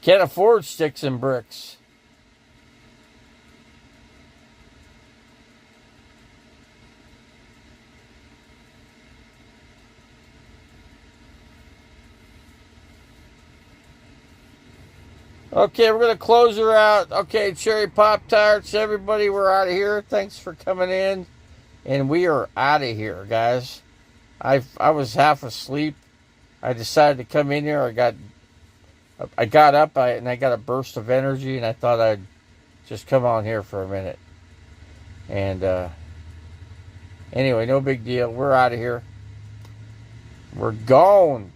Can't afford sticks and bricks. Okay, we're going to close her out. Okay, Cherry Pop Tarts, everybody, we're out of here. Thanks for coming in. And we are out of here, guys. I was half asleep. I decided to come in here. I got up and I got a burst of energy, and I thought I'd just come on here for a minute. And anyway, no big deal. We're out of here. We're gone.